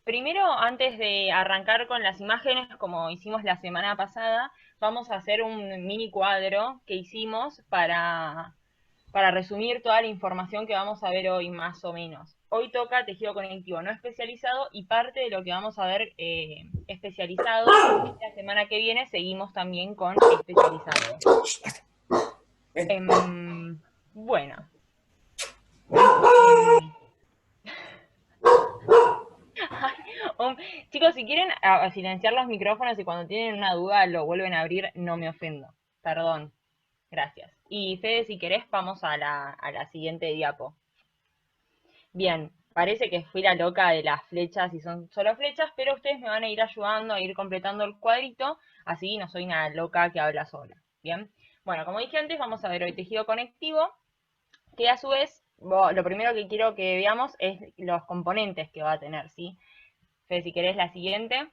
Primero, antes de arrancar con las imágenes, como hicimos la semana pasada, vamos a hacer un mini cuadro que hicimos para resumir toda la información que vamos a ver hoy, más o menos. Hoy toca tejido conectivo no especializado y parte de lo que vamos a ver especializado. La semana que viene seguimos también con especializado. Bueno. Ay, chicos, si quieren silenciar los micrófonos y cuando tienen una duda lo vuelven a abrir, no me ofendo. Perdón. Gracias. Y Fede, si querés, vamos a la siguiente diapo. Bien, parece que fui la loca de las flechas y son solo flechas, pero ustedes me van a ir ayudando a ir completando el cuadrito, así no soy una loca que habla sola. Bien, bueno, como dije antes, vamos a ver hoy tejido conectivo, que a su vez, lo primero que quiero que veamos es los componentes que va a tener, ¿sí? Fede, si querés la siguiente.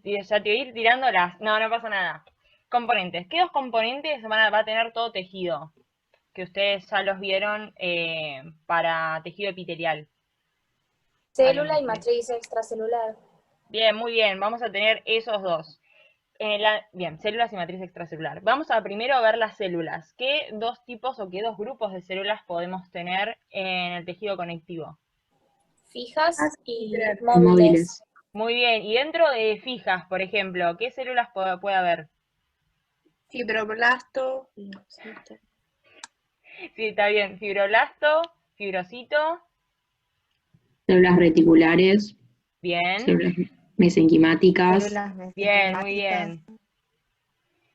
Ya te voy a ir tirando las... No, no pasa nada. Componentes. ¿Qué dos componentes va a tener todo tejido? Que ustedes ya los vieron para tejido epitelial. Célula y matriz extracelular. Bien, muy bien. Vamos a tener esos dos. Bien, células y matriz extracelular. Vamos a primero ver las células. ¿Qué dos tipos o qué dos grupos de células podemos tener en el tejido conectivo? Fijas y móviles. Muy bien. Y dentro de fijas, por ejemplo, ¿qué células puede haber? Fibroblasto. Sí, está bien. Fibroblasto, fibrocito. Células reticulares. Bien. Células mesenquimáticas. Células Bien, muy bien.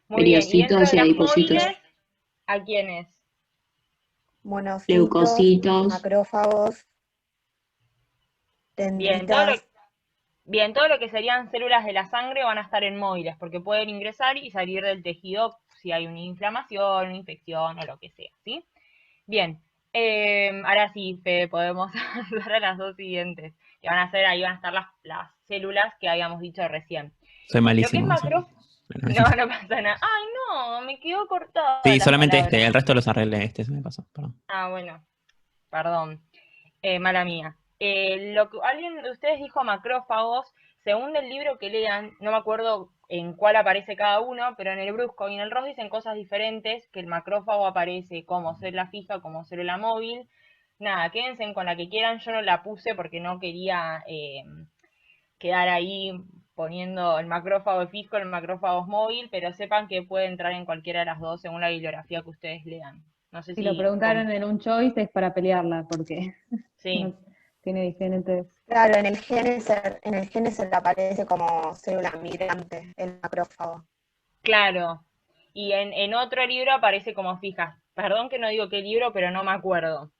Muy bien. ¿Y dentro Periocitos de y las adipocitos. móviles, a quiénes? Monocitos, Leucocitos. macrófagos, Bien, dendritas. todo lo que serían células de la sangre van a estar en móviles, porque pueden ingresar y salir del tejido si hay una inflamación, una infección o lo que sea, ¿sí? Bien, ahora sí, Fede, podemos hablar a las dos siguientes, que van a ser, ahí van a estar las células que habíamos dicho recién. Soy malísimo. Lo que es macro... No, no pasa nada. Ay, no, me quedó cortada Sí, las solamente palabras. el resto los arreglé, se me pasó, perdón. Ah, bueno, perdón. Mala mía. Lo que alguien de ustedes dijo macrófagos, según el libro que lean, no me acuerdo en cuál aparece cada uno, pero en el brusco y en el ROS dicen cosas diferentes, que el macrófago aparece como célula fija, como célula móvil. Nada, quédense con la que quieran, yo no la puse porque no quería quedar ahí poniendo el macrófago fijo, el macrófago móvil, pero sepan que puede entrar en cualquiera de las dos según la bibliografía que ustedes lean. No sé Si lo preguntaron en un choice es para pelearla, porque sí. Tiene diferentes... Claro, en el Génesis aparece como célula migrante, el macrófago. Claro. Y en otro libro aparece como fija. Perdón que no digo qué libro, pero no me acuerdo.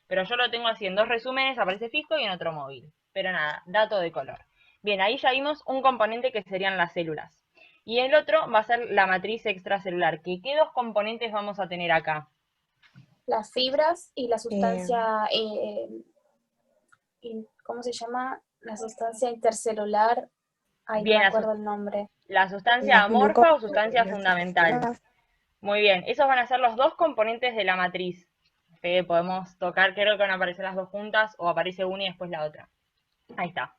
Pero yo lo tengo así en dos resúmenes, aparece fijo y en otro móvil. Pero nada, dato de color. Bien, ahí ya vimos un componente que serían las células. Y el otro va a ser la matriz extracelular. ¿Qué dos componentes vamos a tener acá? Las fibras y la sustancia, ¿cómo se llama? La sustancia intercelular. Ay, no Bien, me acuerdo el nombre. la sustancia Las amorfa o glucosas sustancia y las fundamental. oxigenadas. Muy bien, esos van a ser los dos componentes de la matriz. Podemos tocar, creo que van a aparecer las dos juntas o aparece una y después la otra. Ahí está.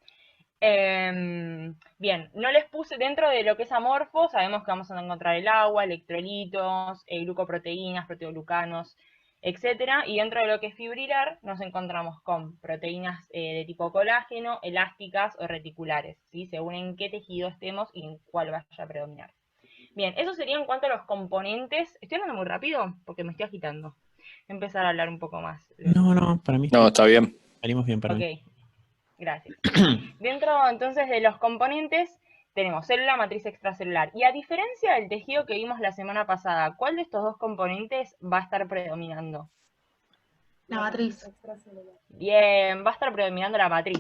Bien, no les puse dentro de lo que es amorfo, sabemos que vamos a encontrar el agua, electrolitos, glucoproteínas, proteoglucanos, etcétera. Y dentro de lo que es fibrilar nos encontramos con proteínas de tipo colágeno, elásticas o reticulares, ¿sí? Según en qué tejido estemos y en cuál vaya a predominar. Bien, eso sería en cuanto a los componentes. Estoy hablando muy rápido porque me estoy agitando. Voy a empezar a hablar un poco más. No, para mí No, está bien. salimos bien para mí. Ok, gracias. Dentro entonces de los componentes tenemos célula, matriz extracelular. Y a diferencia del tejido que vimos la semana pasada, ¿cuál de estos dos componentes va a estar predominando? La matriz. Bien, va a estar predominando la matriz.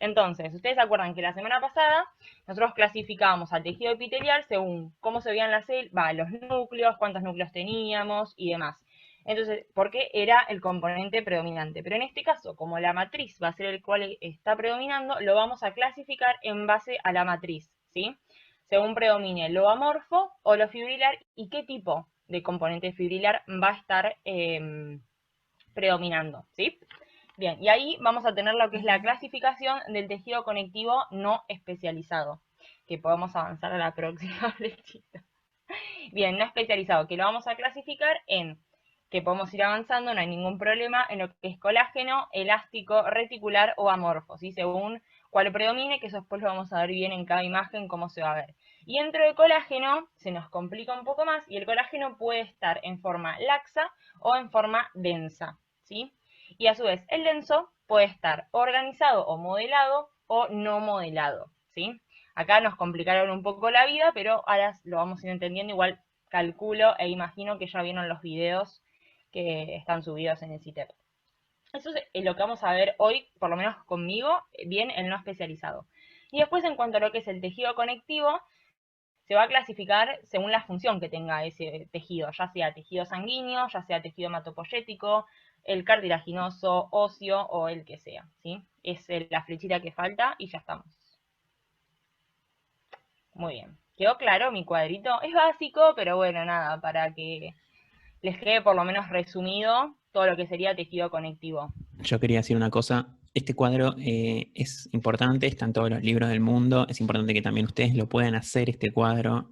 Entonces, ustedes se acuerdan que la semana pasada nosotros clasificábamos al tejido epitelial según cómo se veían las células, los núcleos, cuántos núcleos teníamos y demás. Entonces, porque era el componente predominante. Pero en este caso, como la matriz va a ser el cual está predominando, lo vamos a clasificar en base a la matriz, ¿sí? Según predomine lo amorfo o lo fibrilar y qué tipo de componente fibrilar va a estar predominando, ¿sí? Bien, y ahí vamos a tener lo que es la clasificación del tejido conectivo no especializado, que podemos avanzar a la próxima flechita. Bien, no especializado, que lo vamos a clasificar en, que podemos ir avanzando, no hay ningún problema, en lo que es colágeno, elástico, reticular o amorfo, ¿sí? Según cuál predomine, que eso después lo vamos a ver bien en cada imagen cómo se va a ver. Y dentro del colágeno se nos complica un poco más, y el colágeno puede estar en forma laxa o en forma densa, ¿sí? Y a su vez, el denso puede estar organizado o modelado o no modelado, ¿sí? Acá nos complicaron un poco la vida, pero ahora lo vamos a ir entendiendo. Igual calculo e imagino que ya vieron los videos que están subidos en el CITEP. Eso es lo que vamos a ver hoy, por lo menos conmigo, bien el no especializado. Y después, en cuanto a lo que es el tejido conectivo, se va a clasificar según la función que tenga ese tejido, ya sea tejido sanguíneo, ya sea tejido hematopoyético, el cartilaginoso, óseo o el que sea, ¿sí? Es la flechita que falta y ya estamos. Muy bien. ¿Quedó claro mi cuadrito? Es básico, pero bueno, nada, para que les quede por lo menos resumido todo lo que sería tejido conectivo. Yo quería decir una cosa. Este cuadro es importante, está en todos los libros del mundo. Es importante que también ustedes lo puedan hacer, este cuadro,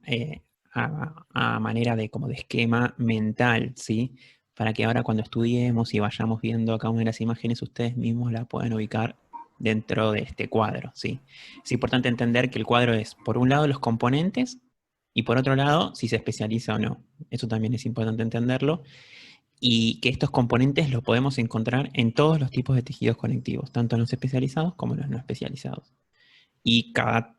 a manera de como de esquema mental, ¿sí? Para que ahora cuando estudiemos y vayamos viendo cada una de las imágenes, ustedes mismos la puedan ubicar dentro de este cuadro, ¿sí? Es importante entender que el cuadro es, por un lado, los componentes y por otro lado, si se especializa o no. Eso también es importante entenderlo. Y que estos componentes los podemos encontrar en todos los tipos de tejidos conectivos, tanto en los especializados como en los no especializados. Y cada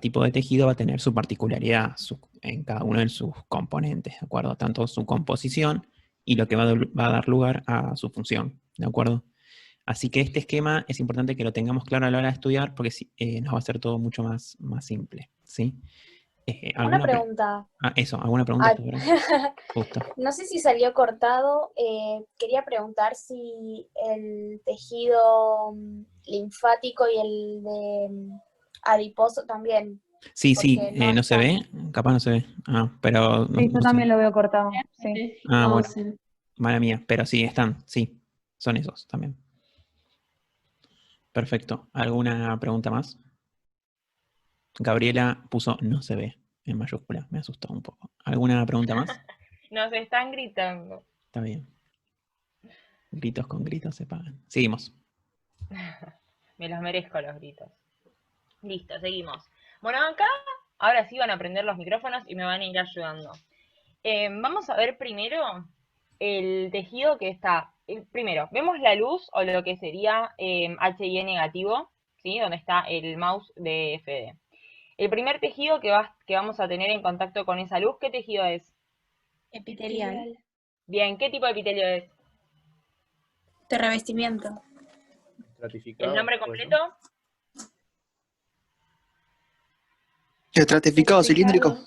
tipo de tejido va a tener su particularidad en cada uno de sus componentes, ¿de acuerdo? Tanto su composición y lo que va a dar lugar a su función, ¿de acuerdo? Así que este esquema es importante que lo tengamos claro a la hora de estudiar porque nos va a hacer todo mucho más simple, ¿sí? Una pregunta. ¿Alguna pregunta? Justo. No sé si salió cortado. Quería preguntar si el tejido linfático y el de adiposo también. Sí, porque no ¿no se está. ve? Capaz no se ve. Pero Sí, yo no sé. también lo veo cortado. Sí. Bueno, 12. mala mía. Pero sí, están, sí. Son esos también. Perfecto. ¿Alguna pregunta más? Gabriela puso no se ve en mayúscula. Me asustó un poco. ¿Alguna pregunta más? Nos están gritando. Está bien. Gritos con gritos se pagan. Seguimos. Me los merezco los gritos. Listo, seguimos. Bueno, acá ahora sí van a prender los micrófonos y me van a ir ayudando. Vamos a ver primero el tejido que está. Primero, vemos la luz o lo que sería HIE negativo, ¿sí? Donde está el mouse de FD. El primer tejido que vamos a tener en contacto con esa luz, ¿qué tejido es? Epitelial. Bien, ¿qué tipo de epitelio es? De revestimiento. ¿El nombre completo? Estratificado, cilíndrico.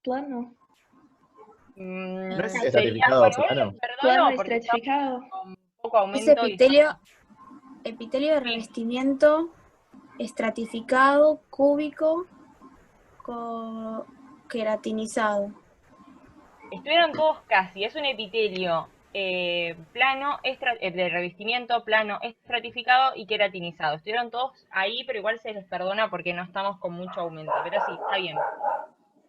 Plano. ¿No es Sería, estratificado bueno, plano? perdono Plano porque estratificado. estamos con poco Es aumento. epitelio de revestimiento estratificado, cúbico, queratinizado. Estuvieron todos casi, es un epitelio plano, de revestimiento plano, estratificado y queratinizado. Estuvieron todos ahí, pero igual se les perdona porque no estamos con mucho aumento. Pero sí, está bien.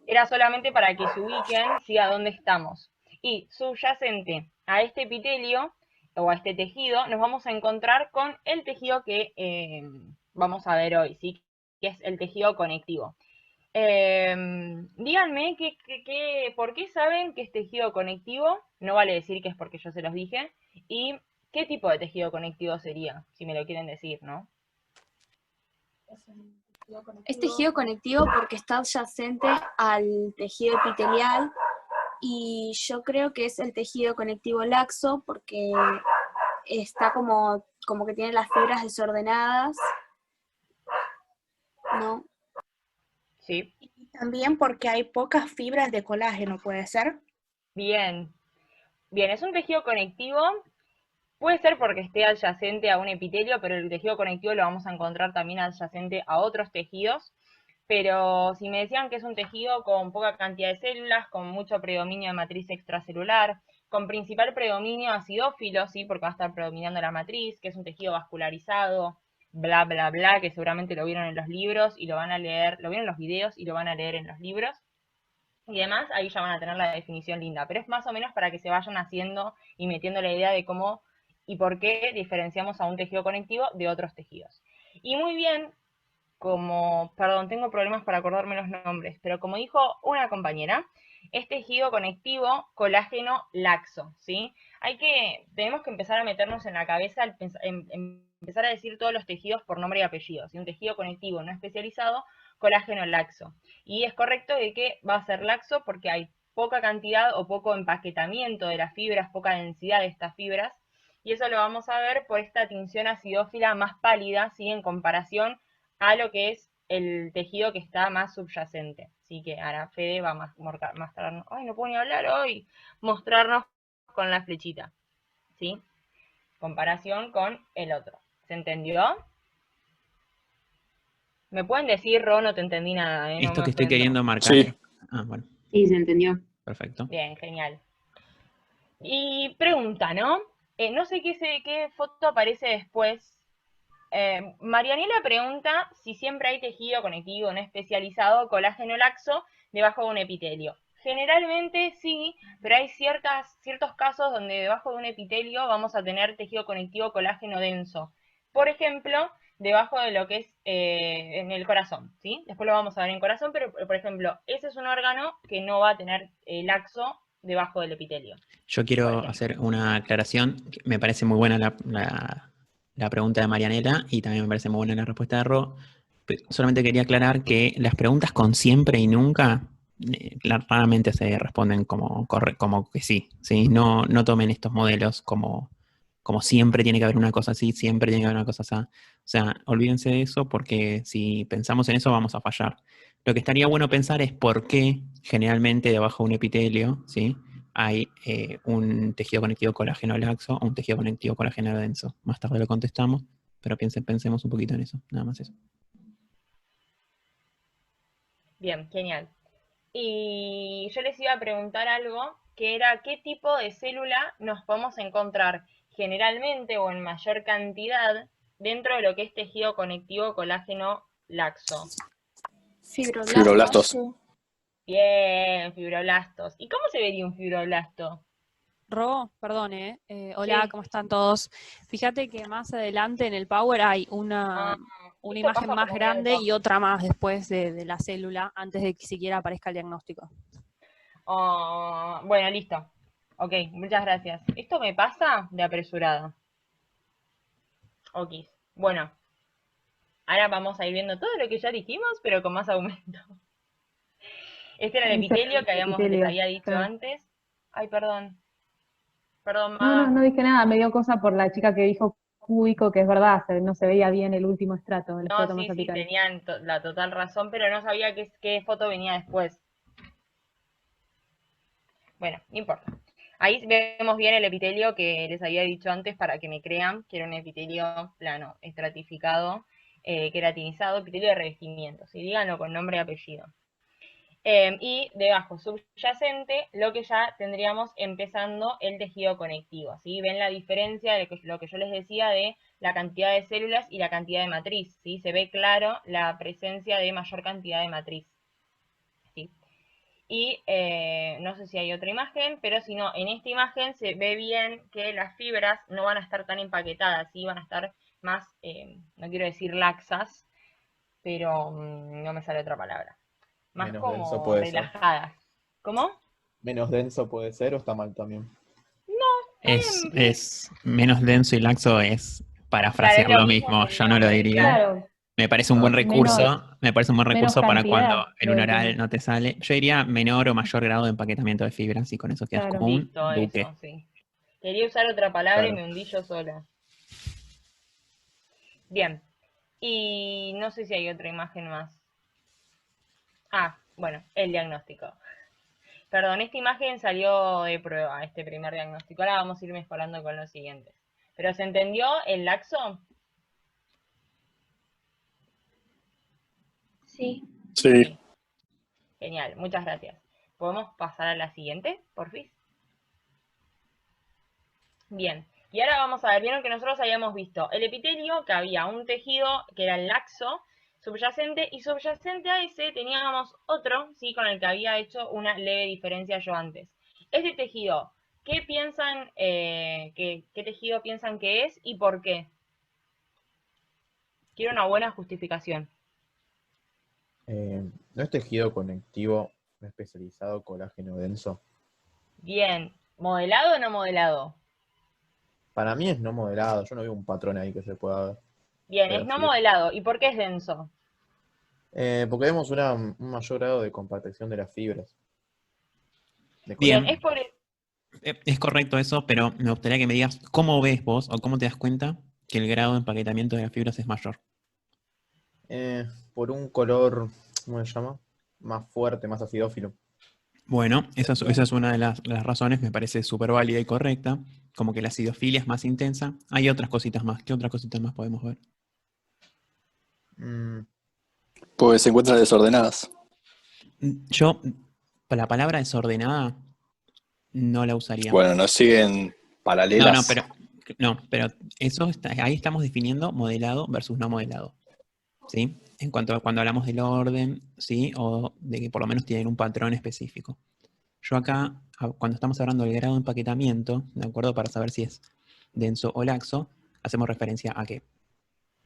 Era solamente para que se ubiquen, sí, a dónde estamos. Y subyacente a este epitelio, o a este tejido, nos vamos a encontrar con el tejido que vamos a ver hoy, ¿sí? Que es el tejido conectivo. Díganme por qué saben que es tejido conectivo, no vale decir que es porque yo se los dije, y qué tipo de tejido conectivo sería, si me lo quieren decir, ¿no? Es tejido conectivo porque está adyacente al tejido epitelial y yo creo que es el tejido conectivo laxo porque está como que tiene las fibras desordenadas, ¿no? Sí. Y también porque hay pocas fibras de colágeno, ¿puede ser? Bien. Bien, es un tejido conectivo. Puede ser porque esté adyacente a un epitelio, pero el tejido conectivo lo vamos a encontrar también adyacente a otros tejidos. Pero si me decían que es un tejido con poca cantidad de células, con mucho predominio de matriz extracelular, con principal predominio acidófilo, ¿sí? Porque va a estar predominando la matriz, que es un tejido vascularizado, bla, bla, bla, que seguramente lo vieron en los libros y lo van a leer, lo vieron en los videos y lo van a leer en los libros. Y demás, ahí ya van a tener la definición linda, pero es más o menos para que se vayan haciendo y metiendo la idea de cómo y por qué diferenciamos a un tejido conectivo de otros tejidos. Y muy bien, como, perdón, tengo problemas para acordarme los nombres, pero como dijo una compañera, es tejido conectivo colágeno laxo, ¿sí? Tenemos que empezar a meternos en la cabeza, empezar a decir todos los tejidos por nombre y apellido, ¿sí? Un tejido conectivo no especializado, colágeno laxo. Y es correcto de que va a ser laxo porque hay poca cantidad o poco empaquetamiento de las fibras, poca densidad de estas fibras, y eso lo vamos a ver por esta tinción acidófila más pálida, ¿sí? En comparación a lo que es el tejido que está más subyacente. Así que ahora Fede va a mostrarnos, ay, no puedo ni hablar hoy, mostrarnos con la flechita, ¿sí? Comparación con el otro. ¿Se entendió? Me pueden decir, Ro, no te entendí nada, no Esto me que estoy ofendo. queriendo marcar. Sí. Ah, bueno, Sí, se entendió. perfecto. Bien, genial. Y pregunta, ¿no? No sé qué foto aparece después. Marianela pregunta si siempre hay tejido conectivo no especializado colágeno laxo debajo de un epitelio. Generalmente sí, pero hay ciertos casos donde debajo de un epitelio vamos a tener tejido conectivo colágeno denso. Por ejemplo, debajo de lo que es en el corazón, ¿sí? Después lo vamos a ver en corazón, pero por ejemplo, ese es un órgano que no va a tener laxo debajo del epitelio. Yo quiero hacer una aclaración. Me parece muy buena la pregunta de Marianela y también me parece muy buena la respuesta de Ro. Solamente quería aclarar que las preguntas con siempre y nunca raramente se responden como que sí, ¿sí? No tomen estos modelos como siempre tiene que haber una cosa así, siempre tiene que haber una cosa así. O sea, olvídense de eso porque si pensamos en eso vamos a fallar. Lo que estaría bueno pensar es por qué generalmente debajo de un epitelio, ¿sí? Hay un tejido conectivo colágeno laxo o un tejido conectivo colágeno denso. Más tarde lo contestamos, pero pensemos un poquito en eso, nada más eso. Bien, genial. Y yo les iba a preguntar algo, que era qué tipo de célula nos podemos encontrar generalmente o en mayor cantidad dentro de lo que es tejido conectivo colágeno laxo. Fibroblastos. Bien, fibroblastos. ¿Y cómo se vería un fibroblasto? Ro, perdón, hola, Sí. ¿cómo están todos? Fíjate que más adelante en el Power hay una Esto imagen pasa más por un grande dedo. y otra más después de la célula, antes de que siquiera aparezca el diagnóstico. Oh, bueno, listo. Ok, muchas gracias. Esto me pasa de apresurado. Ok. Bueno, ahora vamos a ir viendo todo lo que ya dijimos, pero con más aumento. Este era el Dice epitelio que les epitelio, había dicho sí. antes. Ay, perdón. Perdón, No Ma. dije nada, me dio cosa por la chica que dijo cúbico, que es verdad, no se veía bien el último estrato, el No, estrato más sí, apical. tenían la total razón, pero no sabía qué foto venía después. Bueno, no importa. Ahí vemos bien el epitelio que les había dicho antes para que me crean que era un epitelio plano, estratificado, queratinizado, epitelio de revestimiento. ¿Sí? Díganlo con nombre y apellido. Y debajo subyacente, lo que ya tendríamos empezando el tejido conectivo. ¿Sí? Ven la diferencia de lo que yo les decía de la cantidad de células y la cantidad de matriz. ¿Sí? Se ve claro la presencia de mayor cantidad de matriz. ¿Sí? Y no sé si hay otra imagen, pero si no, en esta imagen se ve bien que las fibras no van a estar tan empaquetadas, ¿sí? Van a estar más, no quiero decir laxas, pero no me sale otra palabra. Más Menos denso como puede ser. relajadas. ¿Cómo? Menos denso puede ser o está mal también. Es menos denso y laxo es parafrasear Claro, es lo lo mismo mismo, que el yo no lo nombre, diría. Claro, Me parece un buen menos, recurso para cuando cantidad, en un debe oral tener. no te sale. Yo diría menor o mayor grado de empaquetamiento de fibras y con eso quedas Claro. como un Listo, duque. eso, sí. Quería usar otra palabra y Claro. me hundí yo sola. Bien. Y no sé si hay otra imagen más. Ah, bueno, el diagnóstico. Perdón, esta imagen salió de prueba, este primer diagnóstico. Ahora vamos a ir mejorando con los siguientes. ¿Pero se entendió el laxo? Sí. Sí. Genial, muchas gracias. ¿Podemos pasar a la siguiente, por fin? Bien. Y ahora vamos a ver, vieron que nosotros habíamos visto el epitelio, que había un tejido que era el laxo, subyacente, y subyacente a ese teníamos otro, ¿sí? Con el que había hecho una leve diferencia yo antes. Este tejido, ¿qué piensan, qué tejido piensan que es y por qué? Quiero una buena justificación. ¿No es tejido conectivo especializado colágeno denso? Bien, ¿modelado o no modelado? Para mí es no modelado, yo no veo un patrón ahí que se pueda ver. Bien, Pero es no sí. modelado. ¿Y por qué es denso? Porque vemos un mayor grado de compactación de las fibras. De Bien, colágeno. es por... Es correcto eso, pero me gustaría que me digas cómo ves vos o cómo te das cuenta que el grado de empaquetamiento de las fibras es mayor. Por un color, ¿cómo se llama? Más fuerte, más acidófilo. Bueno, esa es una de las razones, me parece súper válida y correcta, como que la acidofilia es más intensa. Hay otras cositas más. ¿Qué otras cositas más podemos ver? Mm, Pues se encuentran desordenadas. Yo, la palabra desordenada no la usaría. Bueno, no siguen paralelas. pero eso ahí estamos definiendo modelado versus no modelado. ¿Sí? En cuanto a cuando hablamos del orden, ¿sí? O de que por lo menos tienen un patrón específico. Yo acá, cuando estamos hablando del grado de empaquetamiento, ¿de acuerdo? Para saber si es denso o laxo, hacemos referencia a que,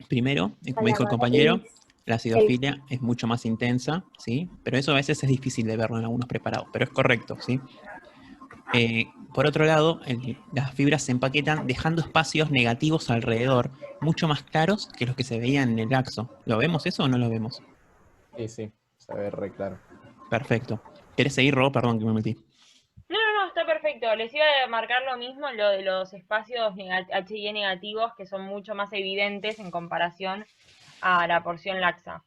primero, como dijo el compañero, la acidofilia es mucho más intensa, ¿sí? Pero eso a veces es difícil de verlo en algunos preparados, pero es correcto, ¿sí? Por otro lado, las fibras se empaquetan dejando espacios negativos alrededor, mucho más claros que los que se veían en el laxo. ¿Lo vemos eso o no lo vemos? sí, se ve re claro. Perfecto. ¿Querés seguir, Ro? Perdón que me metí. No, está perfecto. Les iba a marcar lo mismo, lo de los espacios HIE negativos, que son mucho más evidentes en comparación a la porción laxa.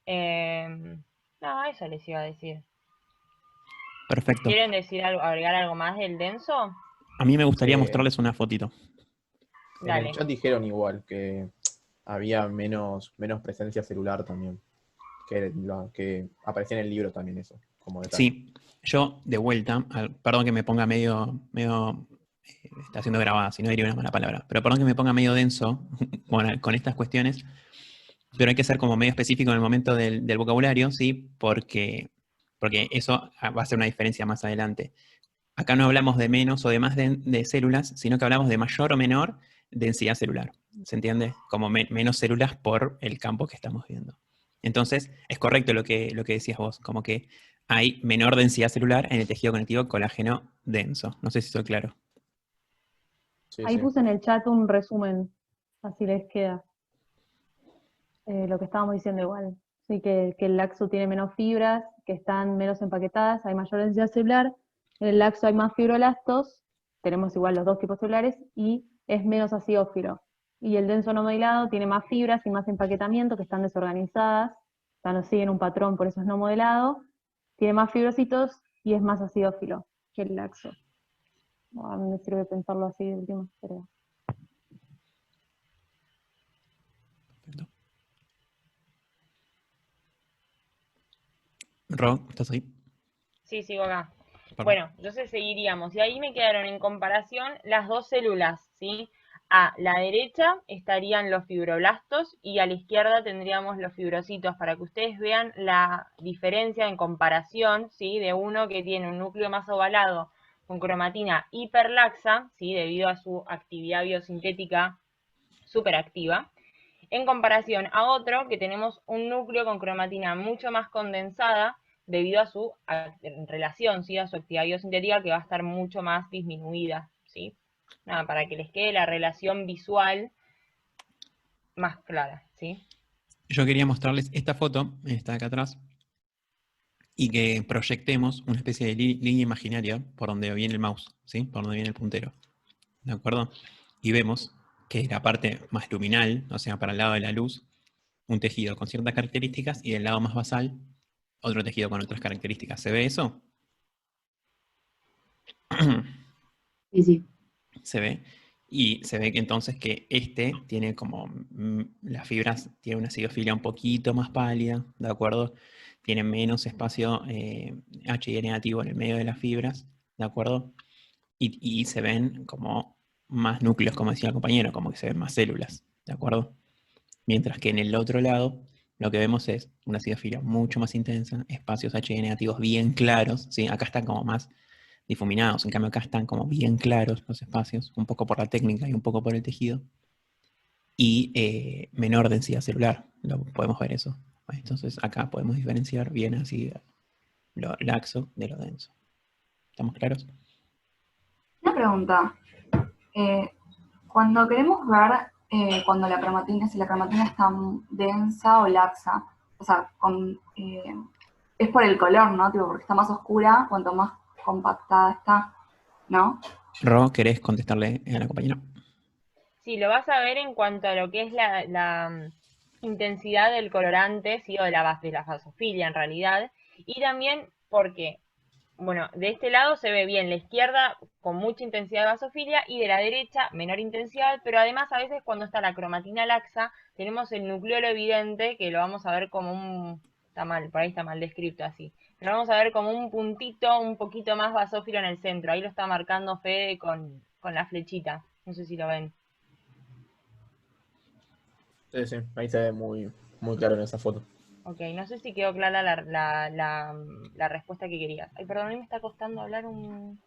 No, eso les iba a decir. Perfecto. ¿Quieren decir algo, agregar algo más del denso? A mí me gustaría mostrarles una fotito. En Dale. el chat dijeron igual que había menos presencia celular también. Que aparecía en el libro también eso, como detalle. Sí, yo de vuelta, perdón que me ponga medio está siendo grabada, si no diría una mala palabra, pero perdón que me ponga medio denso con estas cuestiones, pero hay que ser como medio específico en el momento del vocabulario, ¿sí? Porque eso va a hacer una diferencia más adelante. Acá no hablamos de menos o de más de células, sino que hablamos de mayor o menor densidad celular. ¿Se entiende? Como menos células por el campo que estamos viendo. Entonces, es correcto lo que decías vos, como que hay menor densidad celular en el tejido conectivo colágeno denso. No sé si soy claro. Ahí puse en el chat un resumen, así les queda. Lo que estábamos diciendo igual. Sí, que el laxo tiene menos fibras, que están menos empaquetadas, hay mayor densidad celular. En el laxo hay más fibrolastos, tenemos igual los dos tipos celulares, y es menos acidófilo. Y el denso no modelado tiene más fibras y más empaquetamiento, que están desorganizadas, no siguen un patrón, por eso es no modelado. Tiene más fibrocitos y es más acidófilo que el laxo. A mí me sirve pensarlo así de última, pero... Ro, ¿estás ahí? Sí, sigo acá. Perdón. Bueno, entonces seguiríamos. Y ahí me quedaron en comparación las dos células, ¿sí? A la derecha estarían los fibroblastos y a la izquierda tendríamos los fibrocitos, para que ustedes vean la diferencia en comparación, ¿sí? De uno que tiene un núcleo más ovalado con cromatina hiperlaxa, ¿sí? Debido a su actividad biosintética superactiva, en comparación a otro que tenemos un núcleo con cromatina mucho más condensada debido a su relación, ¿sí? A su actividad biosintética, que va a estar mucho más disminuida, ¿sí? Nada, para que les quede la relación visual más clara, ¿sí? Yo quería mostrarles esta foto, esta de acá atrás, y que proyectemos una especie de línea imaginaria por donde viene el mouse, ¿sí? Por donde viene el puntero. ¿De acuerdo? Y vemos que la parte más luminal, o sea, para el lado de la luz, un tejido con ciertas características, y del lado más basal, otro tejido con otras características. ¿Se ve eso? Sí, sí. Se ve. Y se ve que entonces que este tiene como, las fibras tiene una acidofilia un poquito más pálida, ¿de acuerdo? Tiene menos espacio HI negativo en el medio de las fibras, ¿de acuerdo? Y se ven como más núcleos, como decía el compañero, como que se ven más células, ¿de acuerdo? Mientras que en el otro lado, lo que vemos es una acidofilia mucho más intensa, espacios H negativos bien claros, ¿sí? Acá están como más difuminados, en cambio acá están como bien claros los espacios, un poco por la técnica y un poco por el tejido, y menor densidad celular, podemos ver eso. Entonces acá podemos diferenciar bien así lo laxo de lo denso. ¿Estamos claros? Una pregunta. Cuando queremos ver cuando si la cromatina está densa o laxa, o sea, es por el color, ¿no? Tipo, porque está más oscura, cuanto más compactada está, ¿no? Ro, ¿querés contestarle a la compañera? Sí, lo vas a ver en cuanto a lo que es la intensidad del colorante, ¿sí? O de la basofilia en realidad. Y también porque, bueno, de este lado se ve bien la izquierda con mucha intensidad de basofilia y de la derecha menor intensidad, pero además a veces cuando está la cromatina laxa tenemos el nucleolo evidente, que lo vamos a ver como está mal, por ahí está mal descrito así, pero vamos a ver como un puntito un poquito más basófilo en el centro, ahí lo está marcando Fede con la flechita, no sé si lo ven. Sí, sí, ahí se ve muy, muy claro en esa foto. Ok, no sé si quedó clara la respuesta que querías. Ay, perdón, a mí me está costando hablar un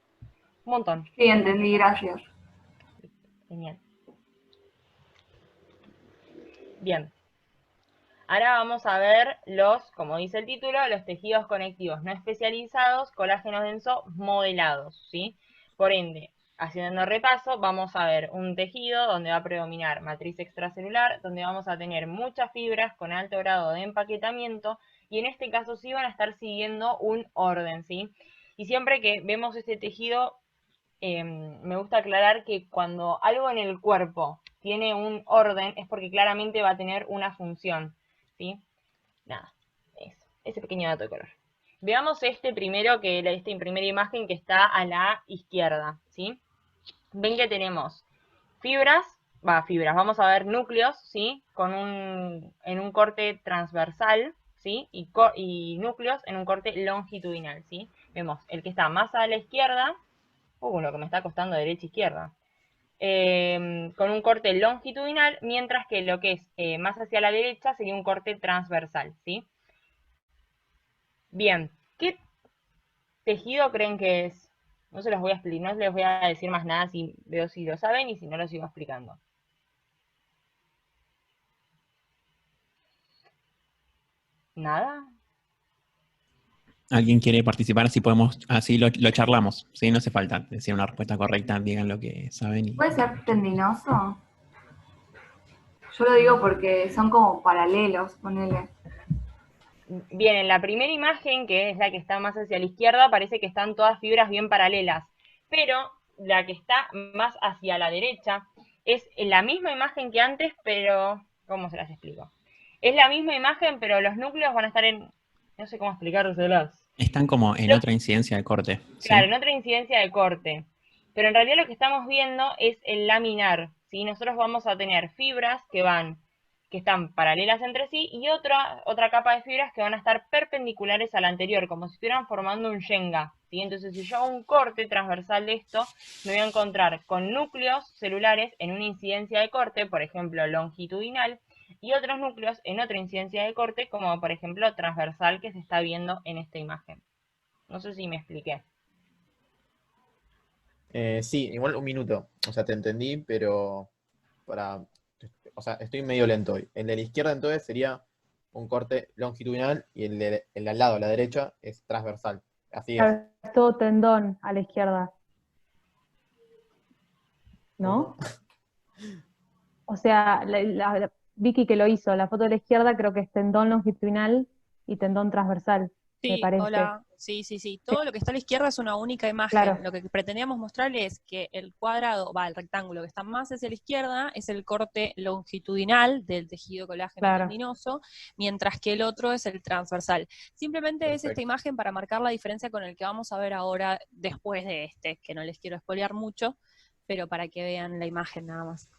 montón. Sí, entendí, gracias. Genial. Bien. Ahora vamos a ver como dice el título, los tejidos conectivos no especializados, colágeno denso modelados, ¿sí? Por ende, haciendo repaso, vamos a ver un tejido donde va a predominar matriz extracelular, donde vamos a tener muchas fibras con alto grado de empaquetamiento, y en este caso sí van a estar siguiendo un orden, ¿sí? Y siempre que vemos este tejido, me gusta aclarar que cuando algo en el cuerpo tiene un orden es porque claramente va a tener una función, ¿sí? Nada, eso, ese pequeño dato de color. Veamos esta primera imagen que está a la izquierda, ¿sí? Ven que tenemos fibras, vamos a ver núcleos, ¿sí? En un corte transversal, ¿sí? Y núcleos en un corte longitudinal, ¿sí? Vemos el que está más a la izquierda, lo que me está costando derecha-izquierda, con un corte longitudinal, mientras que lo que es más hacia la derecha sería un corte transversal, ¿sí? Bien, ¿qué tejido creen que es? No se los voy a explicar, no les voy a decir más nada si veo si lo saben y si no lo sigo explicando. ¿Nada? ¿Alguien quiere participar? Así podemos, así lo charlamos, ¿sí? No hace falta decir una respuesta correcta, digan lo que saben. ¿Puede ser tendinoso? Yo lo digo porque son como paralelos, ponele. Bien, en la primera imagen, que es la que está más hacia la izquierda, parece que están todas fibras bien paralelas, pero la que está más hacia la derecha es la misma imagen que antes, pero... ¿Cómo se las explico? Es la misma imagen, pero los núcleos van a estar en... No sé cómo explicárselos. Están como en otra incidencia de corte. ¿sí? Claro, en otra incidencia de corte. Pero en realidad lo que estamos viendo es el laminar, ¿sí? Nosotros vamos a tener fibras que están paralelas entre sí, y otra capa de fibras que van a estar perpendiculares a la anterior, como si estuvieran formando un Jenga, ¿sí? Entonces, si yo hago un corte transversal de esto, me voy a encontrar con núcleos celulares en una incidencia de corte, por ejemplo, longitudinal, y otros núcleos en otra incidencia de corte, como por ejemplo transversal, que se está viendo en esta imagen. No sé si me expliqué. Sí, igual un minuto. O sea, te entendí, pero o sea, estoy medio lento hoy. El de la izquierda entonces sería un corte longitudinal y el de al lado, a la derecha, es transversal. Así es. Es todo tendón a la izquierda. ¿No? O sea, Vicky que lo hizo, la foto de la izquierda creo que es tendón longitudinal y tendón transversal, sí, me parece. Hola, sí. Todo lo que está a la izquierda es una única imagen. Claro. Lo que pretendíamos mostrarle es que el cuadrado, el rectángulo que está más hacia la izquierda es el corte longitudinal del tejido colágeno tendinoso, mientras que el otro es el transversal. Simplemente Perfecto. Es esta imagen para marcar la diferencia con el que vamos a ver ahora después de que no les quiero spoilear mucho, pero para que vean la imagen nada más.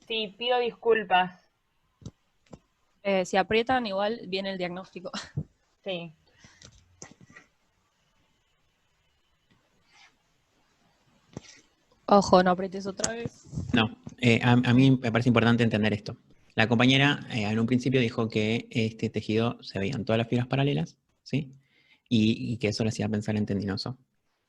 Sí, pido disculpas. Si aprietan, igual viene el diagnóstico. Sí. Ojo, no apretes otra vez. No, a mí me parece importante entender esto. La compañera en un principio dijo que este tejido se veían todas las fibras paralelas, ¿sí? Y que eso le hacía pensar en tendinoso.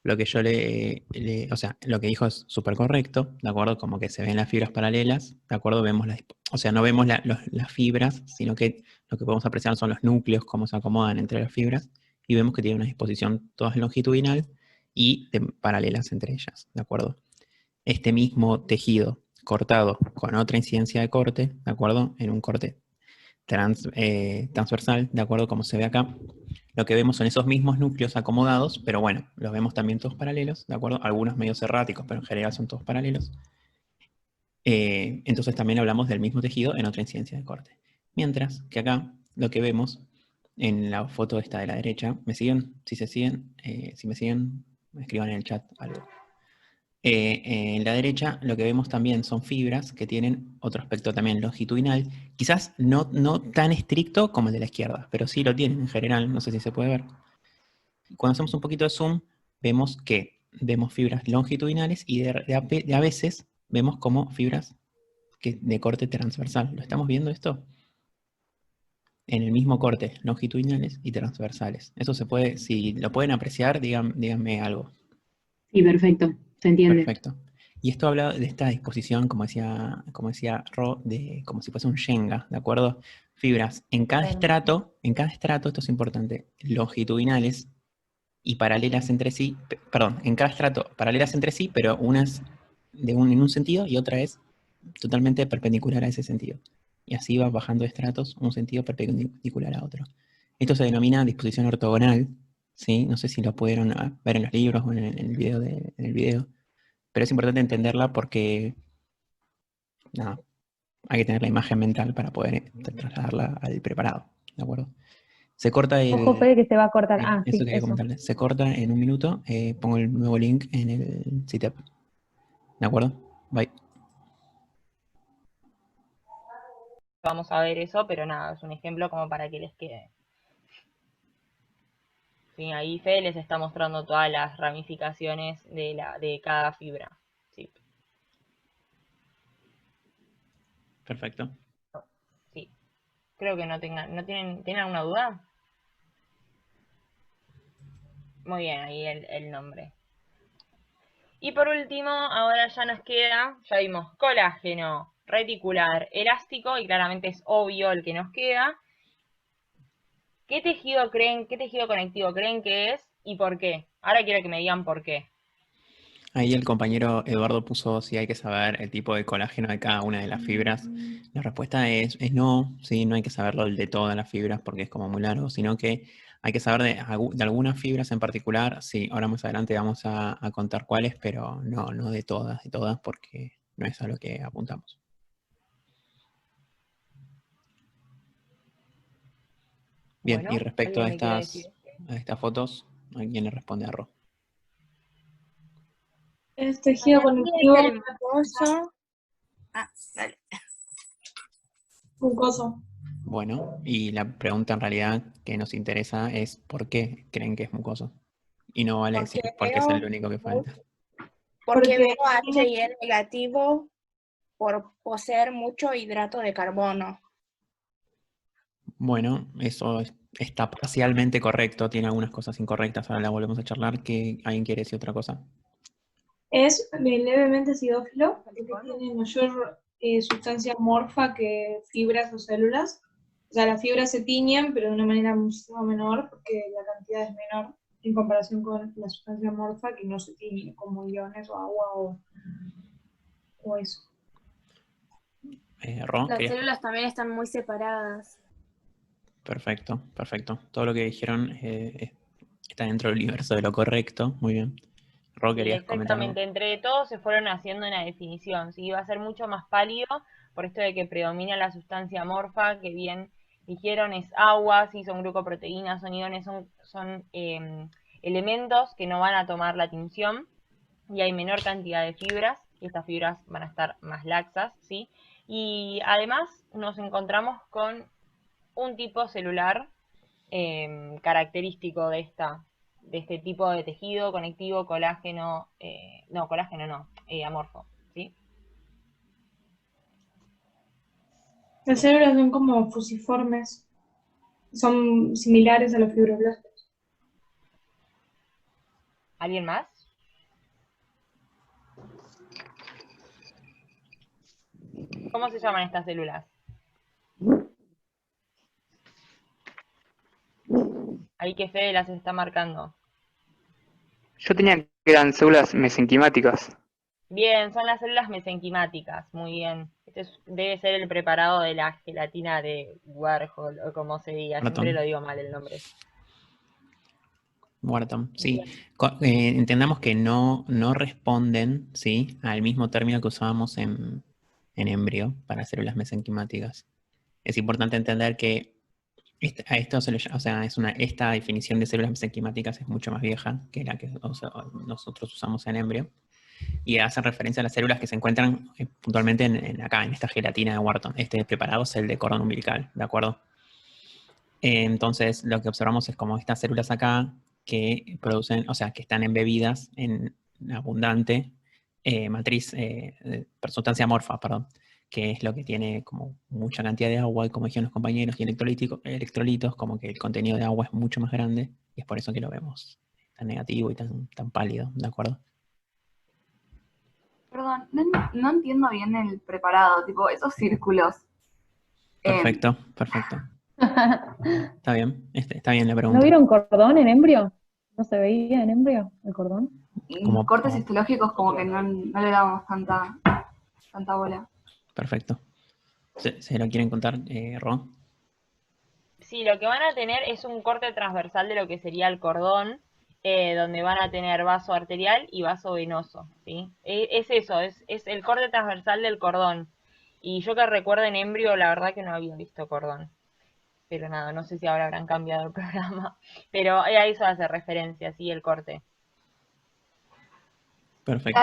Lo que yo o sea, lo que dijo es súper correcto, ¿de acuerdo? Como que se ven las fibras paralelas, ¿de acuerdo? Vemos o sea, no vemos las fibras, sino que lo que podemos apreciar son los núcleos, cómo se acomodan entre las fibras, y vemos que tiene una disposición toda longitudinal y paralelas entre ellas, ¿de acuerdo? Este mismo tejido cortado con otra incidencia de corte, ¿de acuerdo? En un corte transversal, ¿de acuerdo? Como se ve acá, lo que vemos son esos mismos núcleos acomodados, pero bueno, los vemos también todos paralelos, ¿de acuerdo? Algunos medios erráticos, pero en general son todos paralelos. Entonces también hablamos del mismo tejido en otra incidencia de corte. Mientras que acá lo que vemos en la foto esta de la derecha, ¿me siguen? Si se siguen, si me siguen, me escriban en el chat algo. En la derecha lo que vemos también son fibras que tienen otro aspecto también longitudinal, quizás no tan estricto como el de la izquierda, pero sí lo tienen en general, no sé si se puede ver. Cuando hacemos un poquito de zoom, vemos fibras longitudinales y de a veces vemos como fibras de corte transversal. ¿Lo estamos viendo esto? En el mismo corte, longitudinales y transversales. Eso se puede, si lo pueden apreciar, díganme algo. Sí, perfecto, se entiende. Perfecto. Y esto habla de esta disposición, como decía Ro, como si fuese un Shenga, ¿de acuerdo? Fibras en cada estrato, esto es importante, longitudinales y paralelas entre sí, perdón, en cada estrato paralelas entre sí, pero una es en un sentido y otra es totalmente perpendicular a ese sentido. Y así va bajando de estratos un sentido perpendicular a otro. Esto se denomina disposición ortogonal, ¿sí? No sé si lo pudieron ver en los libros o en el video. Pero es importante entenderla porque nada, hay que tener la imagen mental para poder trasladarla al preparado, ¿de acuerdo? Se corta Ojo, Fede, que se va a cortar. eso Sí, quería comentarles. Se corta en un minuto. Pongo el nuevo link en el sitio. ¿De acuerdo? Bye. Vamos a ver eso, pero nada, es un ejemplo como para que les quede. Sí, ahí Fede les está mostrando todas las ramificaciones de cada fibra. Sí. Perfecto. Sí. Creo que ¿tienen alguna duda? Muy bien, ahí el nombre. Y por último, ahora ya nos queda, ya vimos colágeno, reticular, elástico, y claramente es obvio el que nos queda. ¿Qué tejido conectivo creen que es y por qué? Ahora quiero que me digan por qué. Ahí el compañero Eduardo puso si hay que saber el tipo de colágeno de cada una de las fibras. La respuesta es no, sí, no hay que saberlo de todas las fibras porque es como muy largo, sino que hay que saber de algunas fibras en particular. Sí, ahora más adelante vamos a contar cuáles, pero no de todas, porque no es a lo que apuntamos. Bien, Bueno, y respecto a ¿alguien me quiere decir? estas fotos, ¿a quién le responde a Ro? Es tejido conectivo mucoso. Dale. Mucoso. Bueno, y la pregunta en realidad que nos interesa es ¿por qué creen que es mucoso? Y no vale decir porque es el único que falta. Porque veo H y E negativo por poseer mucho hidrato de carbono. Bueno, eso está parcialmente correcto, tiene algunas cosas incorrectas, ahora la volvemos a charlar. ¿Alguien quiere decir otra cosa? Es levemente acidófilo, porque tiene mayor sustancia amorfa que fibras o células. O sea, las fibras se tiñen, pero de una manera muchísimo menor, porque la cantidad es menor en comparación con la sustancia amorfa que no se tiñe, como iones o agua o eso. Las células también están muy separadas. Perfecto. Todo lo que dijeron está dentro del universo de lo correcto. Muy bien. Ro, ¿querías comentar algo? Exactamente, entre todos se fueron haciendo una definición, ¿sí? Va a ser mucho más pálido por esto de que predomina la sustancia amorfa, que bien dijeron es agua, ¿sí? Son glucoproteínas, son iones, son elementos que no van a tomar la tinción, y hay menor cantidad de fibras, y estas fibras van a estar más laxas, ¿sí? Y además nos encontramos con un tipo celular característico de esta de este tipo de tejido conectivo, colágeno, amorfo, ¿sí? Las células son como fusiformes, son similares a los fibroblastos. ¿Alguien más? ¿Cómo se llaman estas células? Ahí que Fede las está marcando. Yo tenía que eran células mesenquimáticas. Bien, son las células mesenquimáticas, muy bien. Debe ser el preparado de la gelatina de Warhol, o como se diga, siempre lo digo mal el nombre. Wharton, sí. Entendamos que no responden, ¿sí?, al mismo término que usábamos en embrio para células mesenquimáticas. Es importante entender que a esto se le llama, o sea, esta definición de células mesenquimáticas es mucho más vieja que la que nosotros usamos en embrio, y hace referencia a las células que se encuentran puntualmente acá, en esta gelatina de Wharton. Este preparado es el de cordón umbilical, ¿de acuerdo? Entonces, lo que observamos es como estas células acá que producen, o sea, que están embebidas en abundante matriz, sustancia amorfa, perdón, que es lo que tiene como mucha cantidad de agua, y como dijeron los compañeros, y electrolitos, como que el contenido de agua es mucho más grande, y es por eso que lo vemos tan negativo y tan pálido, ¿de acuerdo? Perdón, no entiendo bien el preparado, tipo, esos círculos. Perfecto. Está bien, está bien la pregunta. ¿No vieron cordón en embrio? ¿No se veía en embrio el cordón? Y cortes histológicos como que no le damos tanta bola. Perfecto. ¿Se lo quieren contar, Ro? Sí, lo que van a tener es un corte transversal de lo que sería el cordón, donde van a tener vaso arterial y vaso venoso, ¿sí? Es eso, es el corte transversal del cordón. Y yo que recuerdo en embrio, la verdad que no había visto cordón. Pero nada, no sé si ahora habrán cambiado el programa. Pero a eso hace referencia, sí, el corte. Perfecto.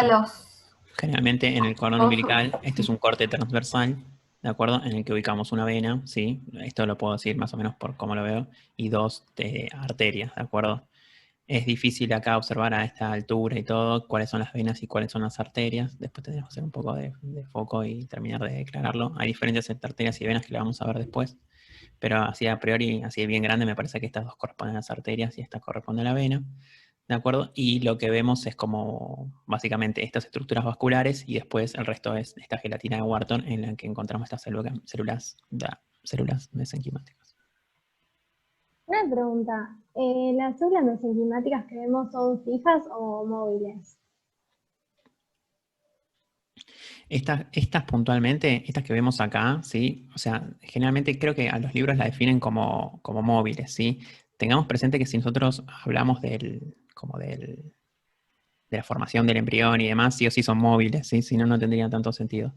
Generalmente en el cordón umbilical, este es un corte transversal, ¿de acuerdo? En el que ubicamos una vena, ¿sí? Esto lo puedo decir más o menos por cómo lo veo, y dos arterias, ¿de acuerdo? Es difícil acá observar a esta altura y todo cuáles son las venas y cuáles son las arterias. Después tendremos que hacer un poco de foco y terminar de declararlo. Hay diferencias entre arterias y venas que le vamos a ver después. Pero así a priori, así bien grande, me parece que estas dos corresponden a las arterias y esta corresponde a la vena. ¿De acuerdo? Y lo que vemos es como básicamente estas estructuras vasculares, y después el resto es esta gelatina de Wharton en la que encontramos estas células mesenquimáticas. Una pregunta, ¿las células mesenquimáticas que vemos son fijas o móviles? Estas puntualmente, estas que vemos acá, ¿sí? O sea, generalmente creo que a los libros la definen como móviles, ¿sí? Tengamos presente que si nosotros hablamos de la formación del embrión y demás, sí o sí son móviles, ¿sí? Si no, no tendría tanto sentido.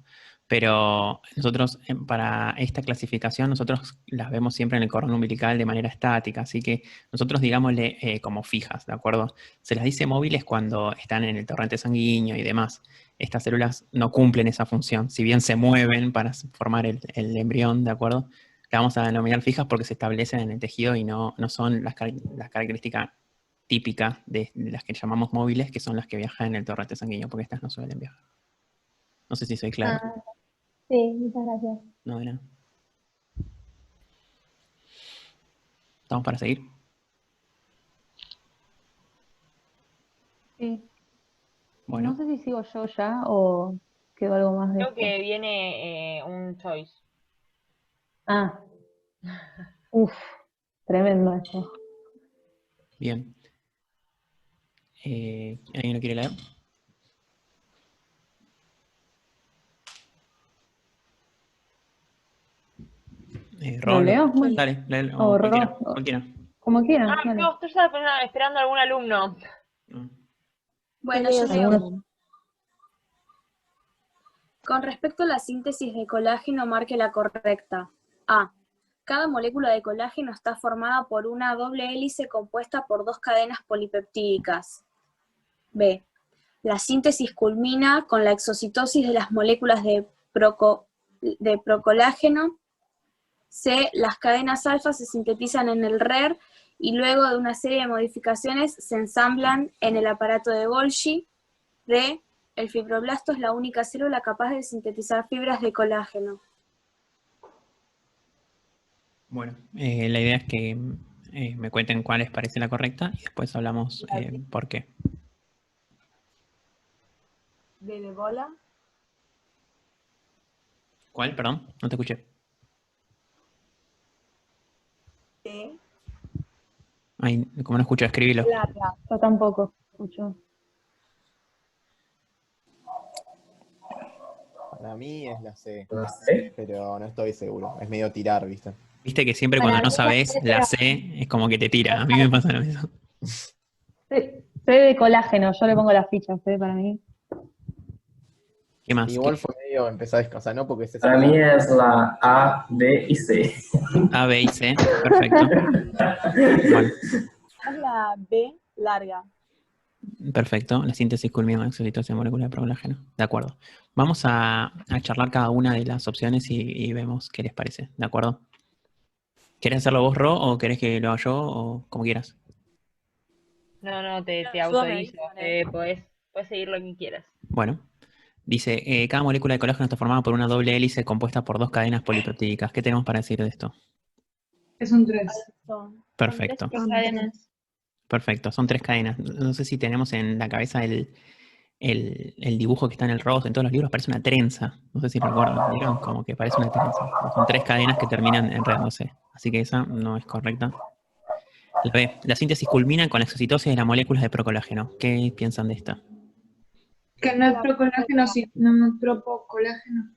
Pero nosotros, para esta clasificación, nosotros las vemos siempre en el cordón umbilical de manera estática, así que nosotros digámosle como fijas, ¿de acuerdo? Se las dice móviles cuando están en el torrente sanguíneo y demás. Estas células no cumplen esa función, si bien se mueven para formar el embrión, ¿de acuerdo? Le vamos a denominar fijas porque se establecen en el tejido y no son las características típicas de las que llamamos móviles, que son las que viajan en el torrente sanguíneo, porque estas no suelen viajar. No sé si soy claro. Sí, muchas gracias. No, de nada. ¿Estamos para seguir? Sí. Bueno. No sé si sigo yo ya o quedó algo más de Creo esto. que viene un choice. Ah. Tremendo esto. Bien. ¿Alguien lo quiere leer? ¿Lo leo? Dale, léelo, O cualquiera. Como quieran. Ah, yo estaba esperando a algún alumno. Bueno, yo leo. Con respecto a la síntesis de colágeno, marque la correcta. A. Cada molécula de colágeno está formada por una doble hélice compuesta por dos cadenas polipeptídicas. B. La síntesis culmina con la exocitosis de las moléculas de procolágeno. C. Las cadenas alfa se sintetizan en el RER y luego de una serie de modificaciones se ensamblan en el aparato de Golgi. D. El fibroblasto es la única célula capaz de sintetizar fibras de colágeno. Bueno, la idea es que me cuenten cuál les parece la correcta y después hablamos por qué. ¿B de bola? ¿Cuál? Perdón, no te escuché. E. Ay, como no escucho, escribilo. Larga. Yo tampoco escucho. Para mí es la C, pero no estoy seguro. Es medio tirar, ¿viste? Viste que siempre cuando no sabes, la C es como que te tira. A mí me pasa lo mismo. C de colágeno, yo le pongo la ficha, C para mí. ¿Qué más? Igual fue medio empezar, o sea, no porque se Para mí es la A, B y C. A, B y C, perfecto. Bueno, Es la B larga. perfecto. La síntesis culmina en exocitosis molecular de colágeno. De acuerdo. Vamos a charlar cada una de las opciones y vemos qué les parece. ¿De acuerdo? ¿Querés hacerlo vos, Ro, o querés que lo haga yo, o como quieras? No, te autorizo. Podés seguir lo que quieras. Bueno. Dice, cada molécula de colágeno está formada por una doble hélice compuesta por 2 cadenas polipeptídicas. ¿Qué tenemos para decir de esto? Es un 3. Perfecto. Perfecto, son 3 cadenas. No sé si tenemos en la cabeza el dibujo que está en el rostro, en todos los libros parece una trenza. No sé si recuerdan, ¿vieron? Como que parece una trenza. Son 3 cadenas que terminan enredándose. Así que esa no es correcta. La B, la síntesis culmina con la exocitosis de las moléculas de procolágeno. ¿Qué piensan de esta? Que no es procolágeno, no es tropocolágeno.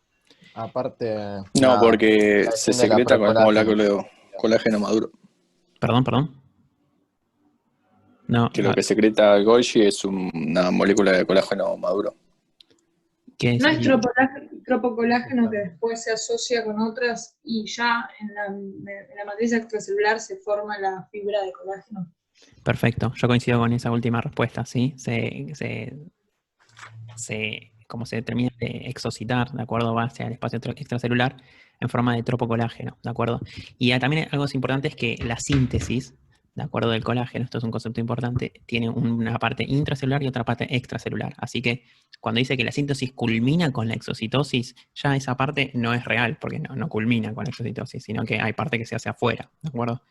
Aparte... No, porque se secreta con el molécula de colágeno maduro. Perdón. No, que lo que secreta Golgi es una molécula de colágeno maduro. No es tropocolágeno que después se asocia con otras y ya en la matriz extracelular se forma la fibra de colágeno. Perfecto, yo coincido con esa última respuesta, ¿sí? Como se termina de exocitar, ¿de acuerdo? Va hacia el espacio extracelular en forma de tropocolágeno, ¿de acuerdo? Y también algo importante es que la síntesis, ¿de acuerdo? Del colágeno, esto es un concepto importante, tiene una parte intracelular y otra parte extracelular. Así que cuando dice que la síntesis culmina con la exocitosis, ya esa parte no es real, porque no culmina con la exocitosis, sino que hay parte que se hace afuera, ¿de acuerdo?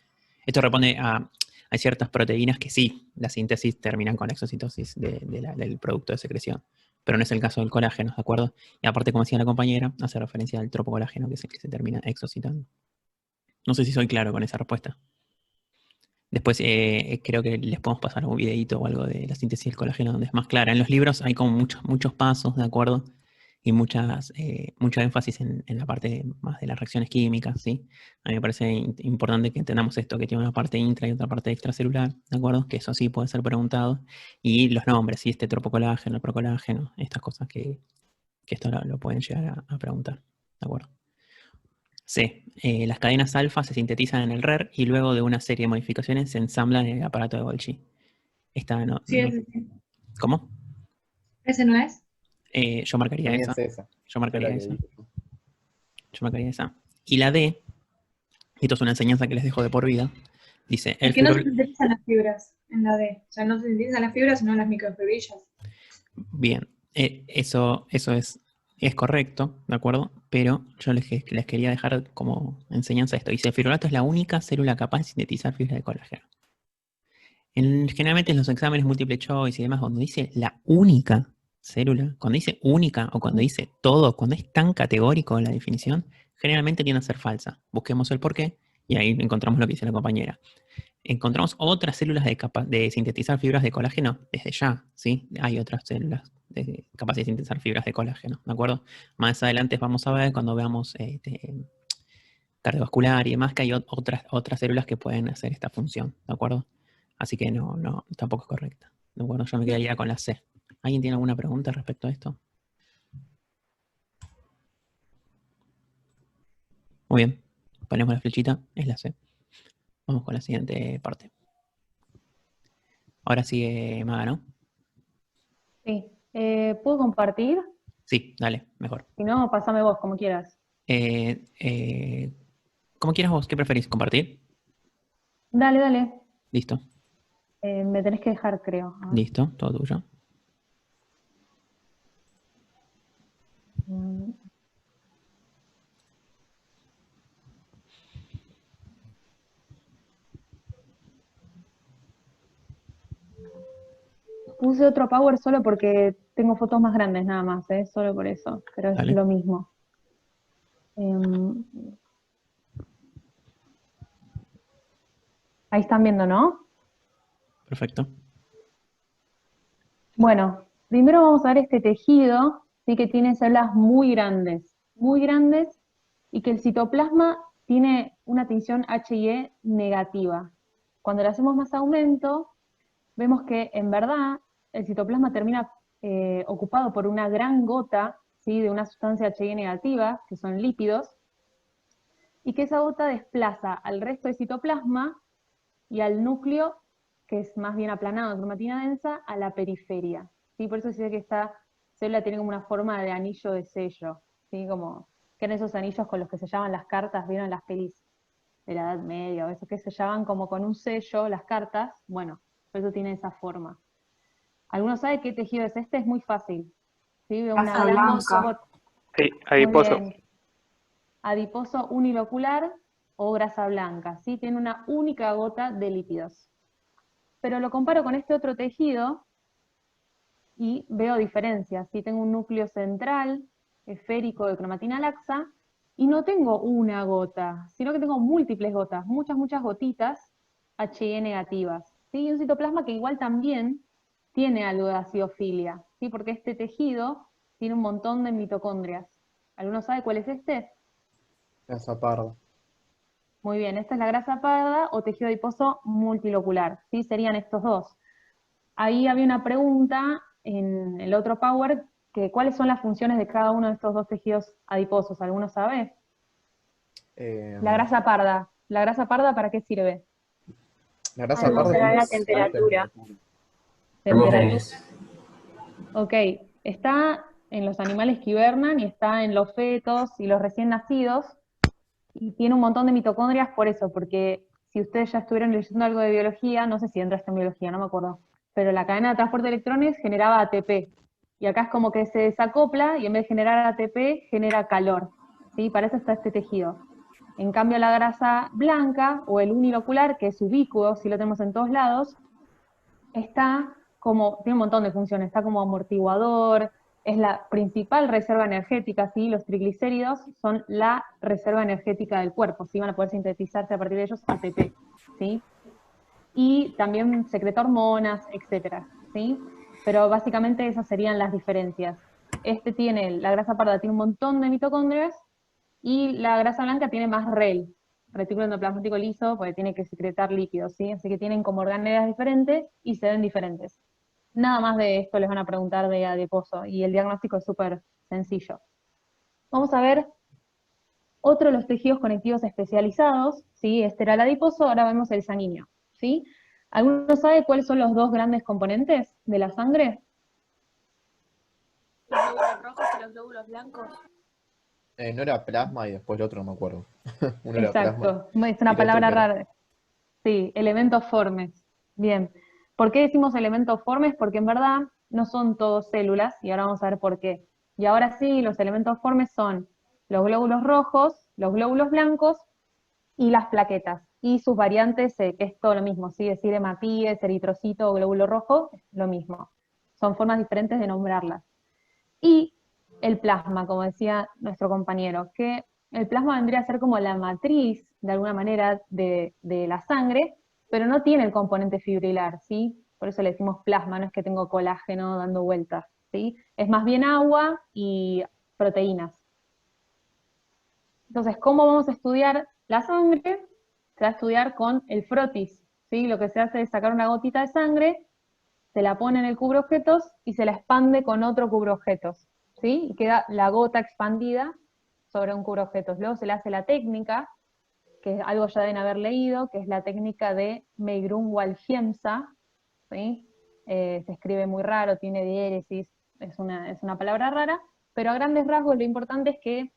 Esto responde a... Hay ciertas proteínas que sí, la síntesis terminan con la exocitosis del producto de secreción, pero no es el caso del colágeno, ¿de acuerdo? Y aparte, como decía la compañera, hace referencia al tropocolágeno, que es el que se termina excocitando. No sé si soy claro con esa respuesta. Después creo que les podemos pasar un videito o algo de la síntesis del colágeno donde es más clara. En los libros hay como muchos pasos, ¿de acuerdo? Y mucho énfasis en la parte más de las reacciones químicas, ¿sí? A mí me parece importante que entendamos esto, que tiene una parte intra y otra parte extracelular, ¿de acuerdo? Que eso sí puede ser preguntado. Y los nombres, ¿sí? Este tropocolágeno, el procolágeno, estas cosas que esto lo pueden llegar a preguntar, ¿de acuerdo? C. Las cadenas alfa se sintetizan en el RER y luego de una serie de modificaciones se ensamblan en el aparato de Golgi. Esta no. Sí, ese sí. ¿Cómo? ¿Ese no es? Yo marcaría esa. Yo marcaría esa. Y la D, esto es una enseñanza que les dejo de por vida, dice... Es que no se sintetizan las fibras en la D. O sea, no se sintetizan las fibras, sino las microfibrillas. Bien, eso es correcto, ¿de acuerdo? Pero yo les quería dejar como enseñanza esto. Dice, el fibroblasto es la única célula capaz de sintetizar fibras de colágeno. Generalmente en los exámenes múltiple choice y demás, cuando dice la única célula, cuando dice única o cuando dice todo, cuando es tan categórico la definición, generalmente tiende a ser falsa. Busquemos el porqué y ahí encontramos lo que dice la compañera. Encontramos otras células de sintetizar fibras de colágeno desde ya, ¿sí? Hay otras células capaces de sintetizar fibras de colágeno, ¿de acuerdo? Más adelante vamos a ver cuando veamos cardiovascular y demás que hay otras células que pueden hacer esta función, ¿de acuerdo? Así que no, tampoco es correcta, ¿de acuerdo? Yo me quedaría con la C. ¿Alguien tiene alguna pregunta respecto a esto? Muy bien, ponemos la flechita, es la C. Vamos con la siguiente parte. Ahora sigue Maga, ¿no? Sí. ¿Puedo compartir? Sí, dale, mejor. Si no, pasame vos, como quieras. Como quieras vos, ¿qué preferís? ¿Compartir? Dale. Listo, Me tenés que dejar, creo. A ver. listo, todo tuyo. Mm. Puse otro power solo porque tengo fotos más grandes nada más, solo por eso, pero es Dale. lo mismo. Ahí están viendo, ¿no? Perfecto. Bueno, primero vamos a ver este tejido, ¿sí? Que tiene células muy grandes, y que el citoplasma tiene una tensión H&E negativa. Cuando le hacemos más aumento, vemos que en verdad el citoplasma termina ocupado por una gran gota, ¿sí? De una sustancia H&E negativa, que son lípidos, y que esa gota desplaza al resto del citoplasma y al núcleo, que es más bien aplanado de cromatina densa, a la periferia. ¿Sí? Por eso se dice que esta célula tiene como una forma de anillo de sello, ¿sí? Como que eran esos anillos con los que sellaban las cartas, ¿vieron las pelis de la Edad Media, o eso que sellaban como con un sello las cartas? Bueno, por eso tiene esa forma. ¿Alguno sabe qué tejido es este? Es muy fácil. ¿Sí? Una Grasa gran blanca. gota. Sí, Muy adiposo. bien. Adiposo unilocular o grasa blanca, ¿sí? Tiene una única gota de lípidos. Pero lo comparo con este otro tejido y veo diferencias, ¿sí? Tengo un núcleo central, esférico de cromatina laxa, y no tengo una gota, sino que tengo múltiples gotas, muchas gotitas He negativas, ¿sí? Y un citoplasma que igual también tiene algo de acidofilia, ¿sí? Porque este tejido tiene un montón de mitocondrias. ¿Alguno sabe cuál es este? Grasa parda. Muy bien, esta es la grasa parda o tejido adiposo multilocular, ¿sí? Serían estos dos. Ahí había una pregunta en el otro Power, que ¿cuáles son las funciones de cada uno de estos dos tejidos adiposos? ¿Alguno sabe? La grasa parda, ¿para qué sirve? La grasa parda Almacenar la es temperatura. Termógenes. Ok, está en los animales que hibernan y está en los fetos y los recién nacidos, y tiene un montón de mitocondrias por eso, porque si ustedes ya estuvieron leyendo algo de biología, no sé si entraste en biología, no me acuerdo, pero la cadena de transporte de electrones generaba ATP, y acá es como que se desacopla y en vez de generar ATP genera calor, ¿sí? Para eso está este tejido. En cambio la grasa blanca o el unilocular, que es ubícuo, si lo tenemos en todos lados, está como, tiene un montón de funciones, está como amortiguador, es la principal reserva energética, ¿sí? Los triglicéridos son la reserva energética del cuerpo, ¿sí? Van a poder sintetizarse a partir de ellos ATP, ¿sí? Y también secreta hormonas, etcétera, ¿sí? Pero básicamente esas serían las diferencias. La grasa parda tiene un montón de mitocondrias, y la grasa blanca tiene más REL, retículo endoplasmático liso, porque tiene que secretar líquidos, ¿sí? Así que tienen como organelas diferentes y se ven diferentes. Nada más de esto les van a preguntar de adiposo, y el diagnóstico es súper sencillo. Vamos a ver otro de los tejidos conectivos especializados, ¿sí? Este era el adiposo, ahora vemos el sanguíneo, ¿sí? ¿Alguno sabe cuáles son los dos grandes componentes de la sangre? Los glóbulos rojos y los glóbulos blancos. No era plasma y después el otro no me acuerdo. Uno era plasma. Exacto, es y una el otro palabra que era. rara. Sí, elementos formes. Bien. ¿Por qué decimos elementos formes? Porque en verdad no son todos células, y ahora vamos a ver por qué. Y ahora sí, los elementos formes son los glóbulos rojos, los glóbulos blancos y las plaquetas. Y sus variantes, que es todo lo mismo, ¿sí? Decir hematíes, eritrocito o glóbulo rojo, es lo mismo. Son formas diferentes de nombrarlas. Y el plasma, como decía nuestro compañero, que el plasma vendría a ser como la matriz, de alguna manera, de la sangre, pero no tiene el componente fibrilar, ¿sí? Por eso le decimos plasma, no es que tengo colágeno dando vueltas, ¿sí? Es más bien agua y proteínas. Entonces, ¿cómo vamos a estudiar la sangre? Se va a estudiar con el frotis, ¿sí? Lo que se hace es sacar una gotita de sangre, se la pone en el cubreobjetos y se la expande con otro cubreobjetos, ¿sí? Y queda la gota expandida sobre un cubreobjetos. Luego se le hace la técnica, que algo ya deben haber leído, que es la técnica de Megrun-Walchiemsa, ¿sí? Se escribe muy raro, tiene diéresis, es una palabra rara, pero a grandes rasgos lo importante es que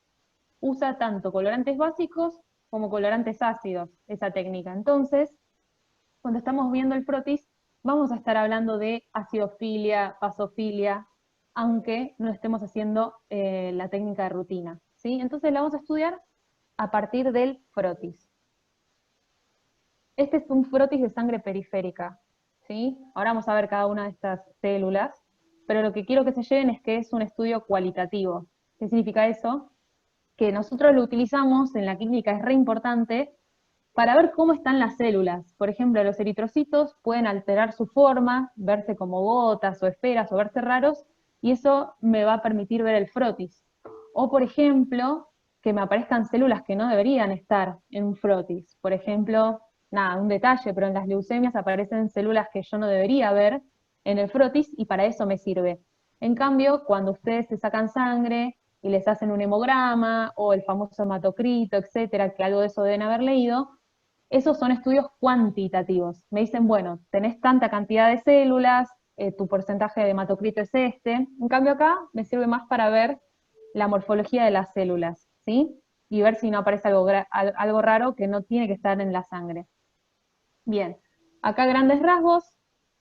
usa tanto colorantes básicos como colorantes ácidos, esa técnica. Entonces, cuando estamos viendo el frotis, vamos a estar hablando de acidofilia, basofilia, aunque no estemos haciendo la técnica de rutina, ¿sí? Entonces la vamos a estudiar a partir del frotis. Este es un frotis de sangre periférica, ¿sí? Ahora vamos a ver cada una de estas células, pero lo que quiero que se lleven es que es un estudio cualitativo. ¿Qué significa eso? Que nosotros lo utilizamos en la clínica, es re importante, para ver cómo están las células. Por ejemplo, los eritrocitos pueden alterar su forma, verse como gotas o esferas o verse raros, y eso me va a permitir ver el frotis. O, por ejemplo, que me aparezcan células que no deberían estar en un frotis. Por ejemplo, nada, un detalle, pero en las leucemias aparecen células que yo no debería ver en el frotis, y para eso me sirve. En cambio, cuando ustedes se sacan sangre y les hacen un hemograma, o el famoso hematocrito, etcétera, que algo de eso deben haber leído, esos son estudios cuantitativos. Me dicen, bueno, tenés tanta cantidad de células, tu porcentaje de hematocrito es este. En cambio acá me sirve más para ver la morfología de las células, ¿sí? Y ver si no aparece algo raro que no tiene que estar en la sangre. Bien, acá grandes rasgos,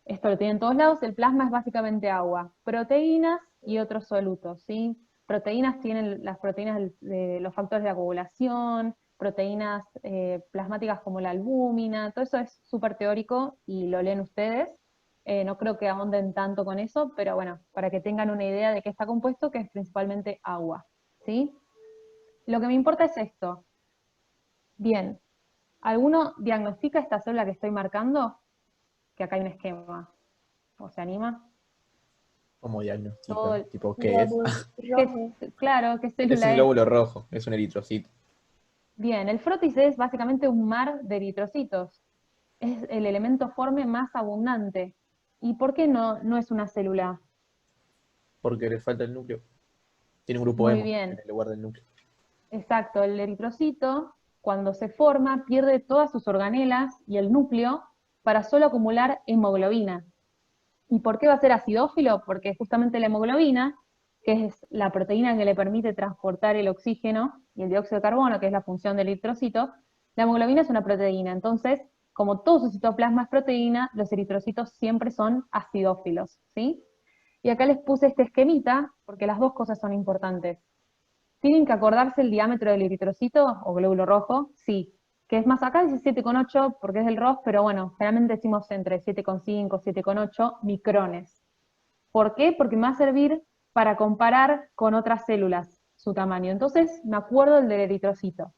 esto lo tienen en todos lados, el plasma es básicamente agua, proteínas y otros solutos, ¿sí? Proteínas tienen las proteínas de los factores de la coagulación, proteínas plasmáticas como la albúmina, todo eso es súper teórico y lo leen ustedes. No creo que ahonden tanto con eso, pero bueno, para que tengan una idea de qué está compuesto, que es principalmente agua, ¿sí? Lo que me importa es esto. Bien, ¿alguno diagnostica esta célula que estoy marcando? Que acá hay un esquema. ¿O se anima? ¿Cómo diagnostica? Todo ¿Tipo qué es? Claro, ¿qué Es célula un es? glóbulo rojo, es un eritrocito. Bien, el frotis es básicamente un mar de eritrocitos. Es el elemento forme más abundante. ¿Y por qué no es una célula? Porque le falta el núcleo. Tiene un grupo Muy hemo bien. en el lugar del núcleo. Exacto, el eritrocito, cuando se forma, pierde todas sus organelas y el núcleo para solo acumular hemoglobina. ¿Y por qué va a ser acidófilo? Porque justamente la hemoglobina, que es la proteína que le permite transportar el oxígeno y el dióxido de carbono, que es la función del eritrocito, la hemoglobina es una proteína. Entonces, como todo su citoplasma es proteína, los eritrocitos siempre son acidófilos, ¿sí? Y acá les puse este esquemita, porque las dos cosas son importantes. ¿Tienen que acordarse el diámetro del eritrocito o glóbulo rojo? Sí. Que es más acá, dice 7,8 porque es del ROS, pero bueno, generalmente decimos entre 7,5 y 7,8 micrones. ¿Por qué? Porque me va a servir para comparar con otras células su tamaño. Entonces me acuerdo del eritrocito.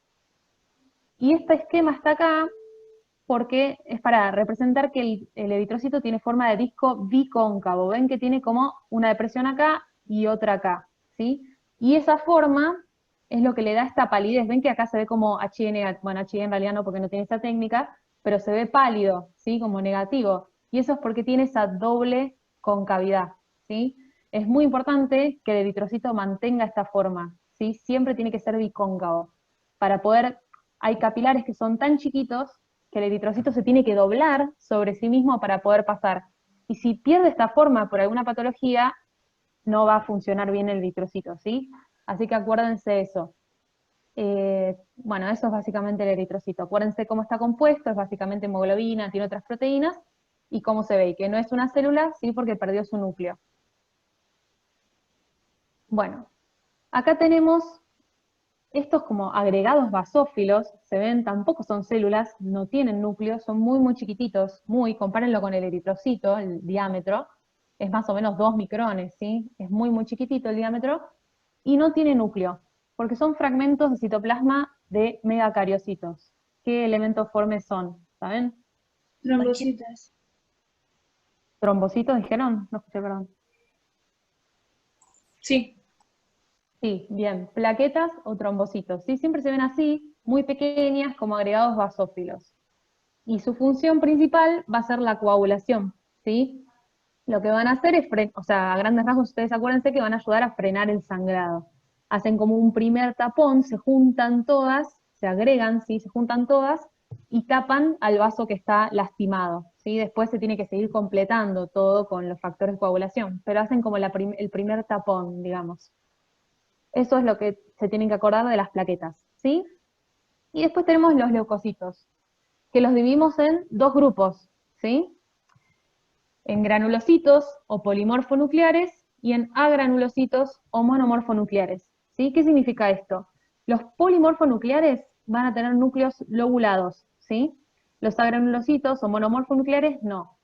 Y este esquema está acá porque es para representar que el eritrocito tiene forma de disco bicóncavo. Ven que tiene como una depresión acá y otra acá, ¿sí? Y esa forma es lo que le da esta palidez. Ven que acá se ve como HI, bueno, HI en realidad no porque no tiene esa técnica, pero se ve pálido, ¿sí? Como negativo. Y eso es porque tiene esa doble concavidad, ¿sí? Es muy importante que el eritrocito mantenga esta forma, ¿sí? Siempre tiene que ser bicóncavo. Para poder, hay capilares que son tan chiquitos que el eritrocito se tiene que doblar sobre sí mismo para poder pasar. Y si pierde esta forma por alguna patología, no va a funcionar bien el eritrocito, ¿sí? Así que acuérdense eso. Bueno, eso es básicamente el eritrocito. Acuérdense cómo está compuesto, es básicamente hemoglobina, tiene otras proteínas, y cómo se ve, y que no es una célula, sí, porque perdió su núcleo. Bueno, acá tenemos estos como agregados basófilos, se ven, tampoco son células, no tienen núcleo, son muy, muy chiquititos, compárenlo con el eritrocito, el diámetro, es más o menos 2 micrones, ¿sí? Es muy, muy chiquitito el diámetro, y no tiene núcleo, porque son fragmentos de citoplasma de megacariocitos. ¿Qué elementos formes son? ¿Saben? Trombocitos. ¿Trombocitos dijeron? No escuché, perdón. Sí. Sí, bien. Plaquetas o trombocitos. ¿Sí? Siempre se ven así, muy pequeñas, como agregados basófilos. Y su función principal va a ser la coagulación, ¿sí? Lo que van a hacer es, a grandes rasgos, ustedes acuérdense que van a ayudar a frenar el sangrado. Hacen como un primer tapón, se juntan todas, se agregan, ¿sí? Se juntan todas, y tapan al vaso que está lastimado, ¿sí? Después se tiene que seguir completando todo con los factores de coagulación, pero hacen como el primer tapón, digamos. Eso es lo que se tienen que acordar de las plaquetas, ¿sí? Y después tenemos los leucocitos. que los dividimos en dos grupos, ¿sí? En granulocitos o polimorfonucleares y en agranulocitos o monomorfonucleares, ¿sí? ¿Qué significa esto? Los polimorfonucleares van a tener núcleos lobulados, ¿sí? Los agranulocitos o monomorfonucleares no.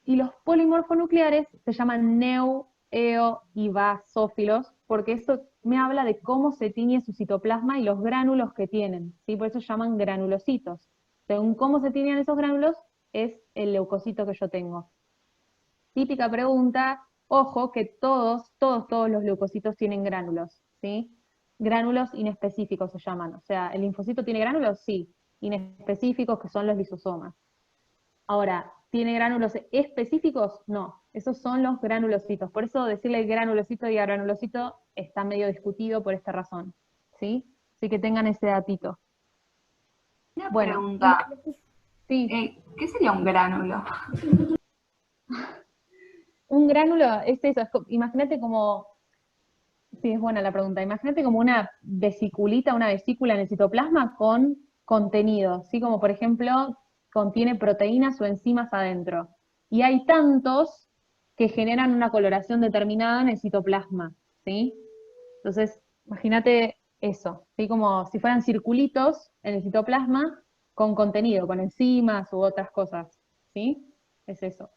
Y los polimorfonucleares se llaman neu, eo y basófilos, porque eso me habla de cómo se tiñe su citoplasma y los gránulos que tienen, ¿sí? Por eso se llaman granulocitos. Según cómo se tiñen esos gránulos, es el leucocito que yo tengo. Típica pregunta, ojo que todos los leucocitos tienen gránulos, ¿sí? Gránulos inespecíficos se llaman, o sea, ¿el linfocito tiene gránulos? Sí, inespecíficos que son los lisosomas. Ahora, ¿tiene gránulos específicos? No, esos son los granulocitos. Por eso decirle granulocito y agranulocito está medio discutido por esta razón, ¿sí? Así que tengan ese datito. Una pregunta. Sí. ¿Qué sería un gránulo? Un gránulo es eso, imagínate como, sí, es buena la pregunta, imagínate como una vesiculita, una vesícula en el citoplasma con contenido, ¿sí? Como por ejemplo, contiene proteínas o enzimas adentro. Y hay tantos que generan una coloración determinada en el citoplasma, ¿sí? Entonces, imagínate eso, ¿sí? Como si fueran circulitos en el citoplasma con contenido, con enzimas u otras cosas, ¿sí? Es eso.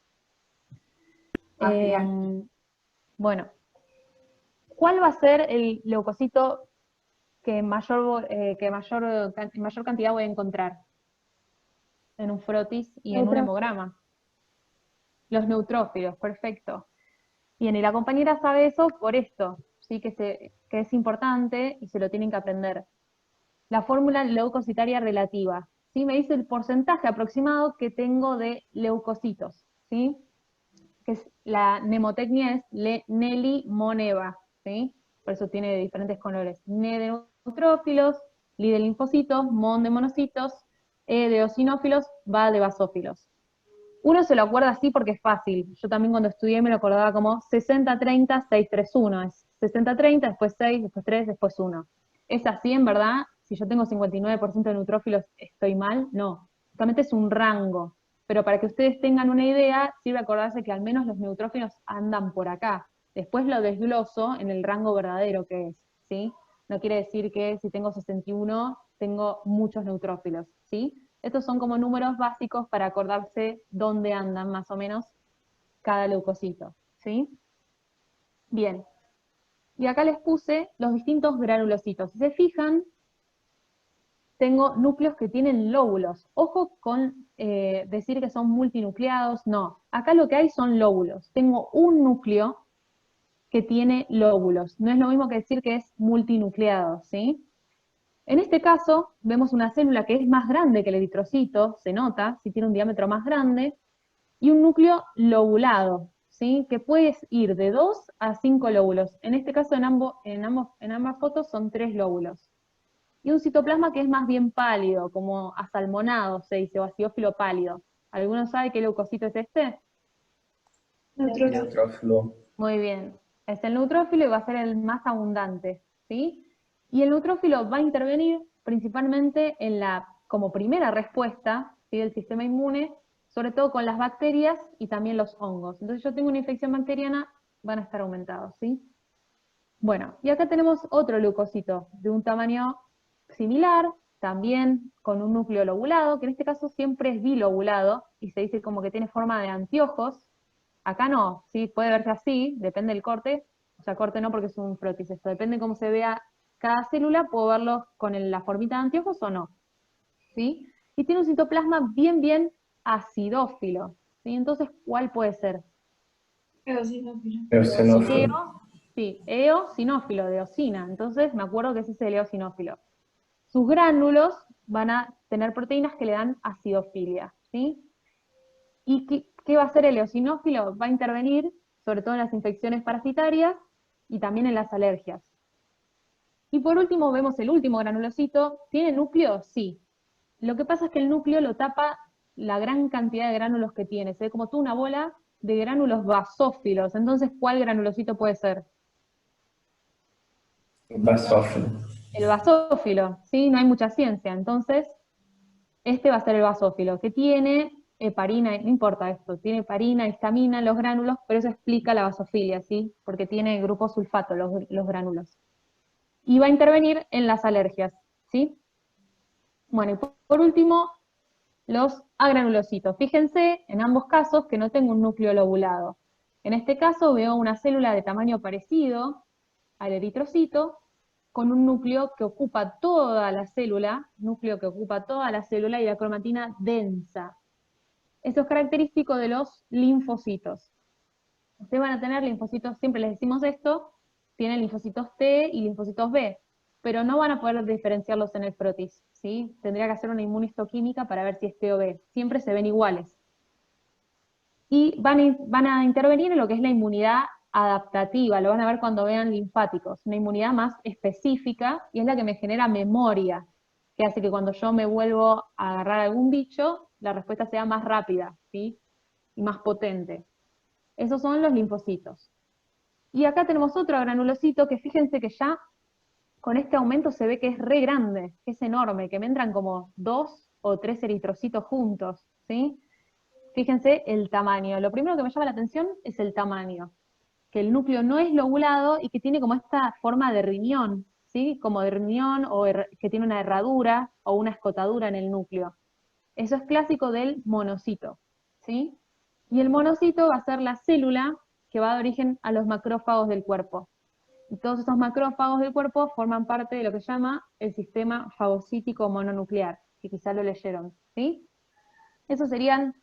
Bueno, ¿cuál va a ser el leucocito que mayor cantidad voy a encontrar en un frotis y en un hemograma? Los neutrófilos, perfecto. Bien, y la compañera sabe eso por esto, ¿sí? Que es importante y se lo tienen que aprender. La fórmula leucocitaria relativa, ¿sí? Me dice el porcentaje aproximado que tengo de leucocitos, ¿sí? Que es, la mnemotecnia es Neli-Moneva, ¿sí? Por eso tiene diferentes colores. Ne de neutrófilos, Li de linfocitos, Mon de monocitos, E de eosinófilos, Va de basófilos. Uno se lo acuerda así porque es fácil. Yo también cuando estudié me lo acordaba como 60-30, 6-3-1. Es 60-30, después 6, después 3, después 1. ¿Es así en verdad? Si yo tengo 59% de neutrófilos, ¿estoy mal? No. Justamente es un rango. Pero para que ustedes tengan una idea, sirve acordarse que al menos los neutrófilos andan por acá. Después lo desgloso en el rango verdadero que es, ¿sí? No quiere decir que si tengo 61, tengo muchos neutrófilos, ¿sí? Estos son como números básicos para acordarse dónde andan más o menos cada leucocito, ¿sí? Bien. Y acá les puse los distintos granulocitos. Si se fijan, tengo núcleos que tienen lóbulos. Ojo con decir que son multinucleados, no. Acá lo que hay son lóbulos. Tengo un núcleo que tiene lóbulos. No es lo mismo que decir que es multinucleado, ¿sí? En este caso, vemos una célula que es más grande que el eritrocito, se nota, si tiene un diámetro más grande, y un núcleo lobulado, ¿sí? Que puede ir de 2 a 5 lóbulos. En este caso, en ambas fotos son 3 lóbulos. Y un citoplasma que es más bien pálido, como asalmonado, se dice, o acidófilo pálido. ¿Alguno sabe qué leucocito es este? Neutrófilo. Muy bien. Es el neutrófilo y va a ser el más abundante, ¿sí? Y el neutrófilo va a intervenir principalmente en como primera respuesta, ¿sí? Del sistema inmune, sobre todo con las bacterias y también los hongos. Entonces yo tengo una infección bacteriana, van a estar aumentados, ¿sí? Bueno, y acá tenemos otro leucocito de un tamaño similar, también con un núcleo lobulado, que en este caso siempre es bilobulado, y se dice como que tiene forma de anteojos. Acá no, ¿sí? Puede verse así, depende del corte, o sea, corte no porque es un frotis, esto depende de cómo se vea cada célula, puedo verlo con la formita de anteojos o no, ¿sí? Y tiene un citoplasma bien acidófilo, ¿sí? Entonces, ¿cuál puede ser? Eosinófilo. Sí, eosinófilo, de eosina, entonces me acuerdo que ese es el eosinófilo. Sus gránulos van a tener proteínas que le dan acidofilia, ¿sí? ¿Y qué va a hacer el eosinófilo? Va a intervenir sobre todo en las infecciones parasitarias y también en las alergias. Y por último vemos el último granulocito. ¿Tiene núcleo? Sí. Lo que pasa es que el núcleo lo tapa la gran cantidad de gránulos que tiene. Se ve como toda una bola de gránulos basófilos. Entonces, ¿cuál granulocito puede ser? Basófilo. El basófilo, ¿sí? No hay mucha ciencia. Entonces, Este va a ser el basófilo, que tiene heparina, no importa esto, tiene heparina, histamina, los gránulos, pero eso explica la basofilia, ¿sí? Porque tiene grupo sulfato los gránulos. Y va a intervenir en las alergias, ¿sí? Bueno, y por último, los agranulocitos. Fíjense en ambos casos que no tengo un núcleo lobulado. En este caso veo una célula de tamaño parecido al eritrocito, con un núcleo que ocupa toda la célula, y la cromatina densa. Eso es característico de los linfocitos. Ustedes van a tener linfocitos, siempre les decimos esto, tienen linfocitos T y linfocitos B, pero no van a poder diferenciarlos en el frotis, ¿sí? Tendría que hacer una inmunistoquímica para ver si es T o B. Siempre se ven iguales. Y van a intervenir en lo que es la inmunidad adaptativa, lo van a ver cuando vean linfáticos, una inmunidad más específica, y es la que me genera memoria, que hace que cuando yo me vuelvo a agarrar a algún bicho, la respuesta sea más rápida, ¿sí? Y más potente. Esos son los linfocitos. Y acá tenemos otro granulocito que fíjense que ya con este aumento se ve que es re grande, que es enorme, que me entran como 2 o 3 eritrocitos juntos, ¿sí? Fíjense el tamaño. Lo primero que me llama la atención es el tamaño. Que el núcleo no es lobulado y que tiene como esta forma de riñón, ¿sí? Como de riñón o que tiene una herradura o una escotadura en el núcleo. Eso es clásico del monocito, ¿sí? Y el monocito va a ser la célula que va a dar origen a los macrófagos del cuerpo. Y todos esos macrófagos del cuerpo forman parte de lo que se llama el sistema fagocítico mononuclear, que quizá lo leyeron, ¿sí? Esos serían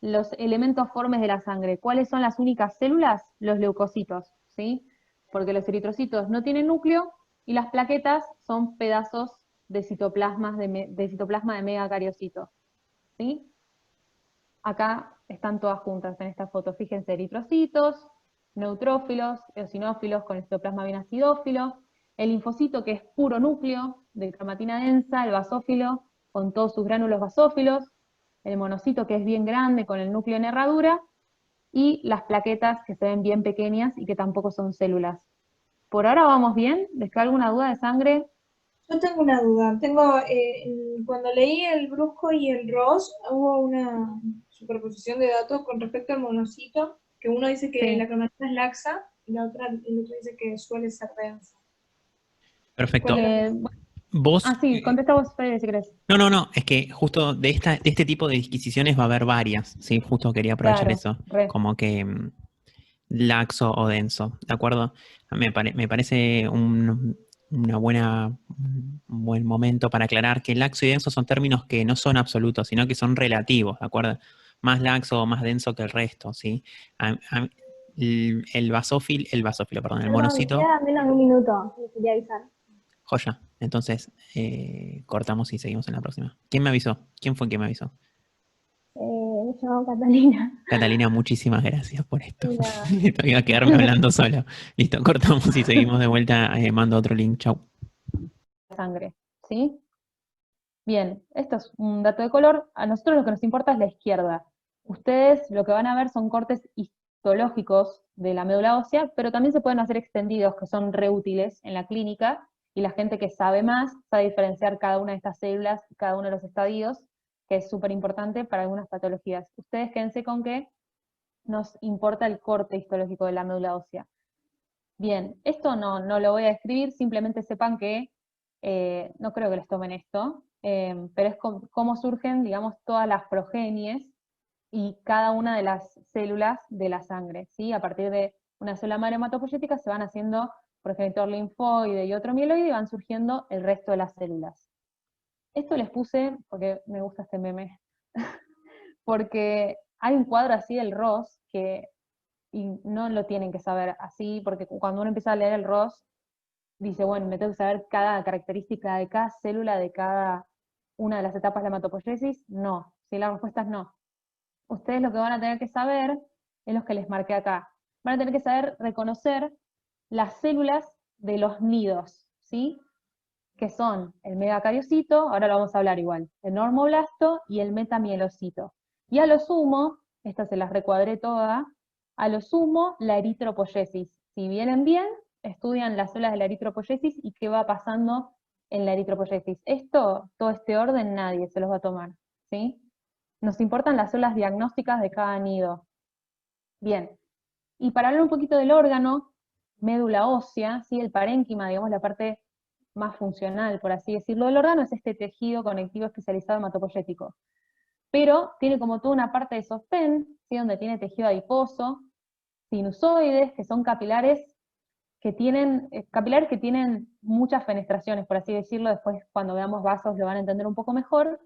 los elementos formes de la sangre. ¿Cuáles son las únicas células? Los leucocitos, ¿sí? Porque los eritrocitos no tienen núcleo y las plaquetas son pedazos de citoplasma de megacariocito, ¿sí? Acá están todas juntas en esta foto. Fíjense, eritrocitos, neutrófilos, eosinófilos con el citoplasma bien acidófilo, el linfocito que es puro núcleo de cromatina densa, el basófilo con todos sus gránulos basófilos, el monocito que es bien grande con el núcleo en herradura, y las plaquetas que se ven bien pequeñas y que tampoco son células. ¿Por ahora vamos bien? ¿Les queda alguna duda de sangre? Yo tengo una duda. Cuando leí el brusco y el ROS, hubo una superposición de datos con respecto al monocito, que uno dice que la cromatina es laxa y el otro dice que suele ser densa. Perfecto. Vos... sí, contesta vos, Fede, si querés. No, es que justo de este tipo de disquisiciones va a haber varias, ¿sí? Justo quería aprovechar eso, como que laxo o denso, ¿de acuerdo? Me parece un buen momento para aclarar que laxo y denso son términos que no son absolutos, sino que son relativos, ¿de acuerdo? Más laxo o más denso que el resto, ¿sí? El monocito... Me queda menos de un minuto, les quería avisar. Joya. Entonces, cortamos y seguimos en la próxima. ¿Quién me avisó? ¿Quién fue quien me avisó? Me llamo Catalina. Catalina, muchísimas gracias por esto. Iba a quedarme hablando solo. Listo, cortamos y seguimos de vuelta. Mando otro link. Chau. Sangre, ¿sí? Bien, esto es un dato de color. A nosotros lo que nos importa es la izquierda. Ustedes lo que van a ver son cortes histológicos de la médula ósea, pero también se pueden hacer extendidos, que son reútiles en la clínica, y la gente que sabe más sabe diferenciar cada una de estas células, cada uno de los estadios, que es súper importante para algunas patologías. Ustedes quédense con que nos importa el corte histológico de la médula ósea. Bien, esto no lo voy a describir, simplemente sepan que, no creo que les tomen esto, pero es cómo surgen, digamos, todas las progenies y cada una de las células de la sangre, ¿sí? A partir de una célula madre hematopoyética se van haciendo progenitor linfoide y otro mieloide y van surgiendo el resto de las células. Esto les puse, porque me gusta este meme, porque hay un cuadro así del Ross que y no lo tienen que saber así, porque cuando uno empieza a leer el Ross, dice, bueno, me tengo que saber cada característica de cada célula, de cada una de las etapas de la hematopoiesis. No, si la respuesta es no. Ustedes lo que van a tener que saber es lo que les marqué acá. Van a tener que saber reconocer las células de los nidos, ¿sí? Que son el megacariocito, ahora lo vamos a hablar igual, el normoblasto y el metamielocito. Y a lo sumo, estas se las recuadré todas, a lo sumo la eritropoyesis. Si vienen bien, estudian las células de la eritropoyesis y qué va pasando en la eritropoyesis. Esto, todo este orden, nadie se los va a tomar. ¿sí? Nos importan las células diagnósticas de cada nido. Bien, y para hablar un poquito del órgano, médula ósea, ¿sí? El parénquima, digamos la parte más funcional, por así decirlo, del órgano es este tejido conectivo especializado hematopoyético. Pero tiene como toda una parte de sostén, ¿sí? Donde tiene tejido adiposo, sinusoides, que son capilares que tienen muchas fenestraciones, por así decirlo, después cuando veamos vasos lo van a entender un poco mejor,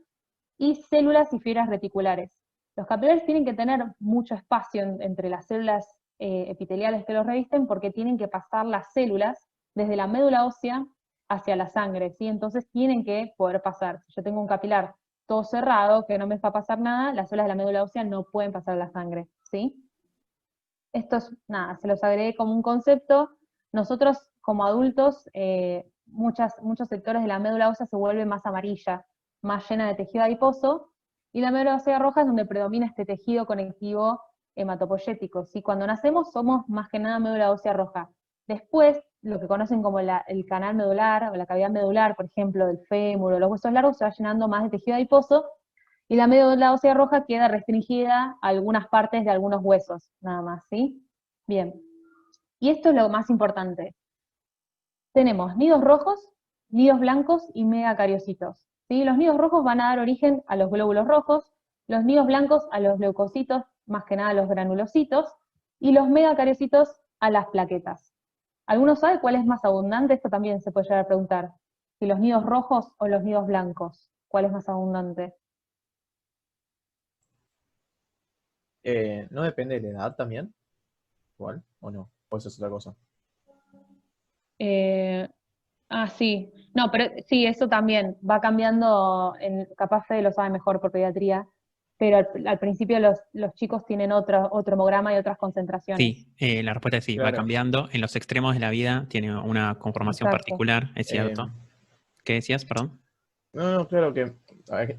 y células y fibras reticulares. Los capilares tienen que tener mucho espacio entre las células epiteliales que los revisten porque tienen que pasar las células desde la médula ósea hacia la sangre, ¿sí? Entonces tienen que poder pasar. Si yo tengo un capilar todo cerrado, que no me va a pasar nada, las células de la médula ósea no pueden pasar a la sangre, ¿sí? Esto es, nada, se los agregué como un concepto. Nosotros, como adultos, muchos sectores de la médula ósea se vuelven más amarilla, más llena de tejido adiposo, y la médula ósea roja es donde predomina este tejido conectivo hematopoyético, ¿sí? Cuando nacemos somos más que nada médula ósea roja. Después, lo que conocen como el canal medular, o la cavidad medular, por ejemplo, del fémur o los huesos largos, se va llenando más de tejido adiposo, y la médula ósea roja queda restringida a algunas partes de algunos huesos, nada más, ¿sí? Bien. Y esto es lo más importante. Tenemos nidos rojos, nidos blancos y megacariocitos, ¿sí? Los nidos rojos van a dar origen a los glóbulos rojos, los nidos blancos a los leucocitos, más que nada a los granulocitos, y los megacariocitos a las plaquetas. ¿Alguno sabe cuál es más abundante? Esto también se puede llegar a preguntar. Si los nidos rojos o los nidos blancos, ¿cuál es más abundante? ¿No depende de la edad también? ¿Igual? ¿O no? ¿O eso es otra cosa? Sí. No, pero sí, eso también va cambiando, capaz Fede lo sabe mejor por pediatría, pero al principio los chicos tienen otro hemograma y otras concentraciones. Sí, la respuesta es sí, va Claro. cambiando. En los extremos de la vida tiene una conformación Exacto. particular, es cierto. ¿Qué decías, perdón? No, claro que.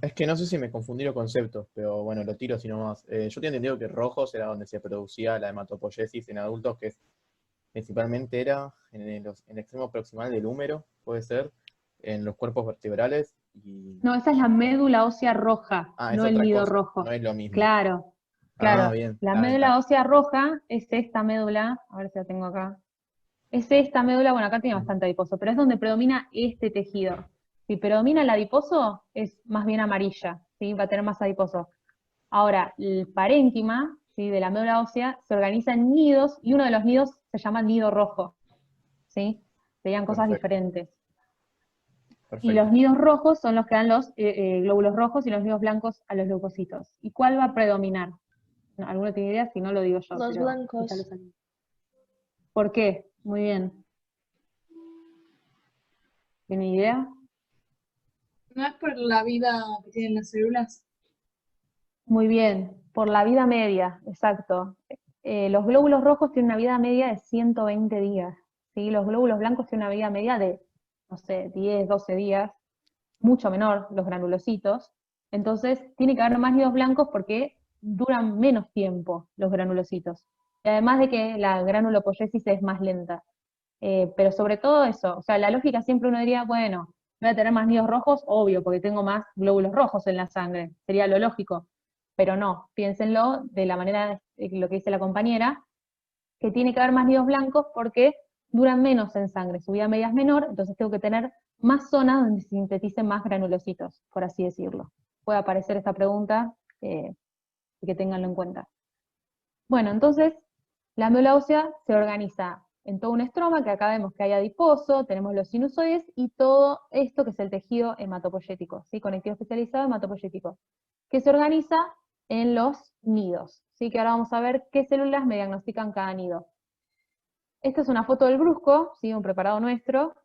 Es que no sé si me confundí los conceptos, pero bueno, lo tiro así nomás. Yo tenía entendido que rojos era donde se producía la hematopoiesis en adultos, que principalmente era en el extremo proximal del húmero, puede ser, en los cuerpos vertebrales. No, esa es la médula ósea roja, Ah, es no el otra nido cosa, rojo. no es lo mismo. Claro, Ah, claro. bien. La Está bien, médula está. ósea roja es esta médula, a ver si la tengo acá. Es esta médula, bueno, acá tiene bastante adiposo, pero es donde predomina este tejido. Si predomina el adiposo, es más bien amarilla, ¿sí? Va a tener más adiposo. Ahora, el parénquima, ¿sí? De la médula ósea se organiza en nidos, y uno de los nidos se llama nido rojo, ¿sí? Serían cosas Perfecto. diferentes. Perfecto. Y los nidos rojos son los que dan los glóbulos rojos, y los nidos blancos a los leucocitos. ¿Y cuál va a predominar? No, ¿alguno tiene idea? Si no, lo digo yo. Los pero blancos. quizá lo saben. ¿Por qué? Muy bien. ¿Tiene idea? ¿No es por la vida que tienen las células? Muy bien, por la vida media, exacto. Los glóbulos rojos tienen una vida media de 120 días, ¿sí? Los glóbulos blancos tienen una vida media de, no sé, 10, 12 días, mucho menor los granulocitos. Entonces, tiene que haber más nidos blancos porque duran menos tiempo los granulocitos. Y además de que la granulopoiesis es más lenta. Pero sobre todo eso, o sea, la lógica siempre uno diría, bueno, voy a tener más nidos rojos, obvio, porque tengo más glóbulos rojos en la sangre, sería lo lógico. Pero no, piénsenlo de la manera de lo que dice la compañera, que tiene que haber más nidos blancos porque duran menos en sangre, su vida media es menor, entonces tengo que tener más zonas donde se sinteticen más granulocitos, por así decirlo. Puede aparecer esta pregunta, y que tenganlo en cuenta. Bueno, entonces, la médula ósea se organiza en todo un estroma, que acá vemos que hay adiposo, tenemos los sinusoides, y todo esto que es el tejido hematopoyético, ¿sí? Conectivo especializado hematopoyético, que se organiza en los nidos, ¿sí? Que ahora vamos a ver qué células me diagnostican cada nido. Esta es una foto del brusco, ¿sí? Un preparado nuestro.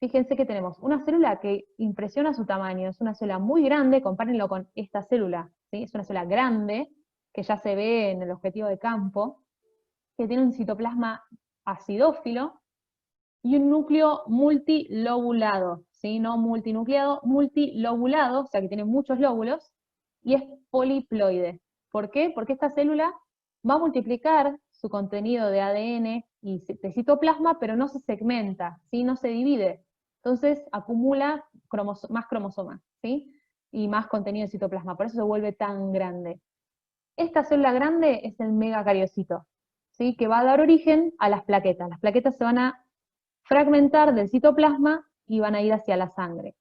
Fíjense que tenemos una célula que impresiona su tamaño, es una célula muy grande, compárenlo con esta célula, ¿sí? Es una célula grande, que ya se ve en el objetivo de campo, que tiene un citoplasma acidófilo y un núcleo multilobulado, ¿sí? No multinucleado, multilobulado, o sea que tiene muchos lóbulos, y es poliploide. ¿Por qué? Porque esta célula va a multiplicar su contenido de ADN y de citoplasma, pero no se segmenta, ¿sí? No se divide. Entonces acumula más cromosomas, ¿sí? y más contenido de citoplasma, por eso se vuelve tan grande. Esta célula grande es el megacariocito, ¿sí? Que va a dar origen a las plaquetas. Las plaquetas se van a fragmentar del citoplasma y van a ir hacia la sangre.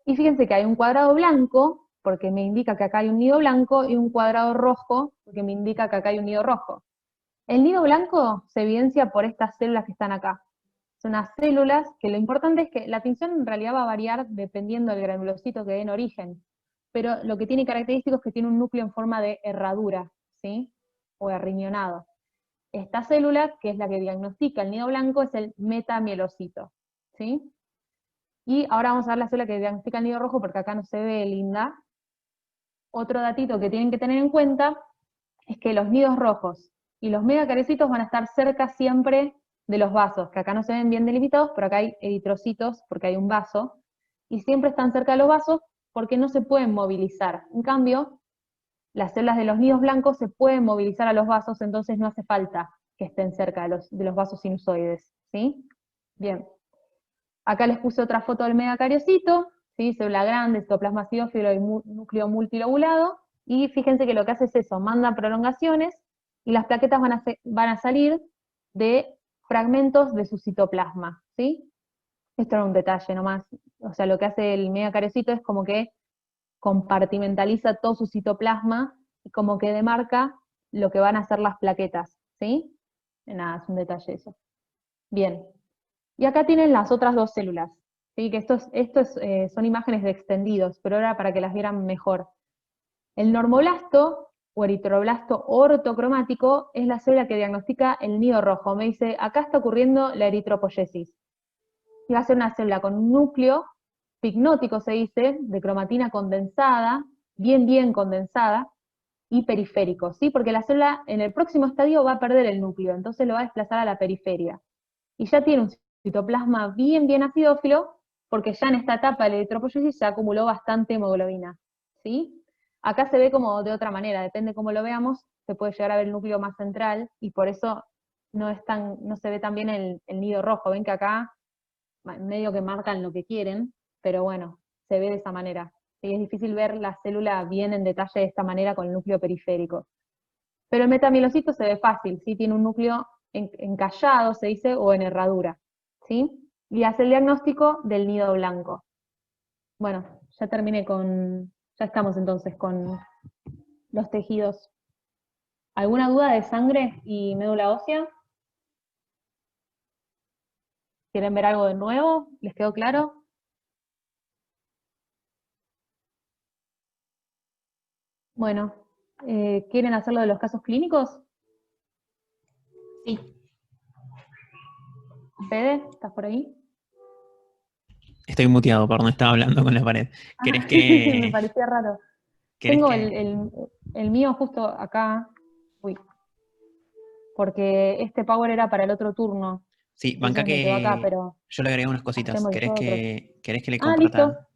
Y fíjense que hay un cuadrado blanco, porque me indica que acá hay un nido blanco, y un cuadrado rojo, porque me indica que acá hay un nido rojo. El nido blanco se evidencia por estas células que están acá. Son unas células que lo importante es que la tinción en realidad va a variar dependiendo del granulocito que dé en origen, pero lo que tiene característico es que tiene un núcleo en forma de herradura, ¿sí? O arriñonado. Esta célula, que es la que diagnostica el nido blanco, es el metamielocito, ¿sí? Y ahora vamos a ver la célula que diagnostica el nido rojo, porque acá no se ve, linda. Otro datito que tienen que tener en cuenta es que los nidos rojos y los megacariocitos van a estar cerca siempre de los vasos, que acá no se ven bien delimitados, pero acá hay eritrocitos porque hay un vaso, y siempre están cerca de los vasos porque no se pueden movilizar. En cambio, las células de los nidos blancos se pueden movilizar a los vasos, entonces no hace falta que estén cerca de los vasos sinusoides, ¿sí? Bien. Acá les puse otra foto del megacariocito, ¿sí? Célula grande, citoplasma acidófilo y núcleo multilobulado, y fíjense que lo que hace es eso, manda prolongaciones, y las plaquetas van a salir de fragmentos de su citoplasma, ¿sí? Esto era un detalle nomás, o sea, lo que hace el megacariocito es como que compartimentaliza todo su citoplasma, y como que demarca lo que van a hacer las plaquetas, ¿sí? Nada, es un detalle eso. Bien. Y acá tienen las otras dos células, ¿sí? Que son imágenes de extendidos, pero ahora para que las vieran mejor. El normoblasto, o eritroblasto ortocromático, es la célula que diagnostica el nido rojo. Me dice, acá está ocurriendo la eritropoyesis. Y va a ser una célula con un núcleo pignótico, se dice, de cromatina condensada, bien condensada, y periférico, ¿sí? Porque la célula en el próximo estadio va a perder el núcleo, entonces lo va a desplazar a la periferia. Y ya tiene un citoplasma bien acidófilo, porque ya en esta etapa de la eritropoyesis se acumuló bastante hemoglobina, ¿sí? Acá se ve como de otra manera, depende cómo lo veamos, se puede llegar a ver el núcleo más central, y por eso no se ve tan bien el nido rojo. Ven que acá medio que marcan lo que quieren, pero bueno, se ve de esa manera. ¿Sí? Es difícil ver la célula bien en detalle de esta manera con el núcleo periférico. Pero el metamielocito se ve fácil, ¿sí? Tiene un núcleo encallado, se dice, o en herradura, ¿sí? Y hace el diagnóstico del nido blanco. Bueno, ya estamos entonces con los tejidos. ¿Alguna duda de sangre y médula ósea? ¿Quieren ver algo de nuevo? ¿Les quedó claro? Bueno, ¿quieren hacerlo de los casos clínicos? Sí. Fede, ¿estás por ahí? Estoy muteado, perdón, estaba hablando con la pared. ¿Querés que...? Me parecía raro. ¿Querés Tengo que...? el mío justo acá. Uy. Porque este power era para el otro turno. Sí, banca Me quedó acá, pero yo le agregué unas cositas. hacemos ¿Querés nosotros. que le Ah, comparta? listo.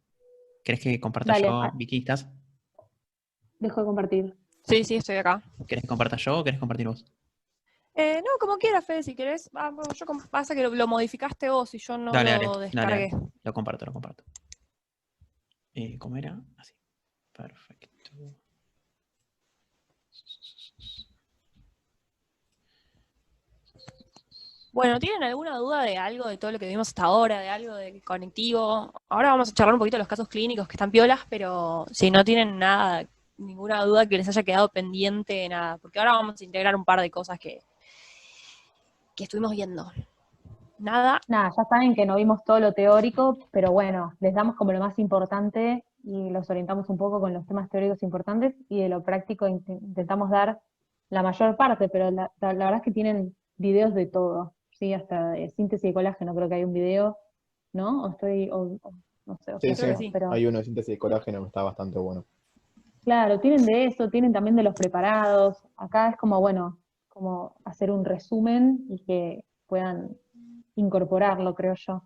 ¿Querés que comparta Dale. yo, Vicky? ¿Estás? Dejo de compartir. Sí, estoy acá. ¿Querés que comparta yo o querés compartir vos? No, como quieras, Fede, si querés. Pasa que lo modificaste vos y yo no Dale, lo descargué. dale. Lo comparto. ¿Cómo era? Así. Perfecto. Bueno, ¿tienen alguna duda de algo de todo lo que vimos hasta ahora, de algo del conectivo? Ahora vamos a charlar un poquito de los casos clínicos que están piolas, pero si no tienen nada, ninguna duda que les haya quedado pendiente, nada, porque ahora vamos a integrar un par de cosas que estuvimos viendo. Nada, ya saben que no vimos todo lo teórico, pero bueno, les damos como lo más importante y los orientamos un poco con los temas teóricos importantes, y de lo práctico intentamos dar la mayor parte, pero la verdad es que tienen videos de todo, ¿sí? Hasta de síntesis de colágeno, creo que hay un video, ¿no? No sé. Sí, pero hay uno de síntesis de colágeno que está bastante bueno. claro, tienen de eso, tienen también de los preparados. Acá es como, bueno, como hacer un resumen y que puedan incorporarlo, creo yo.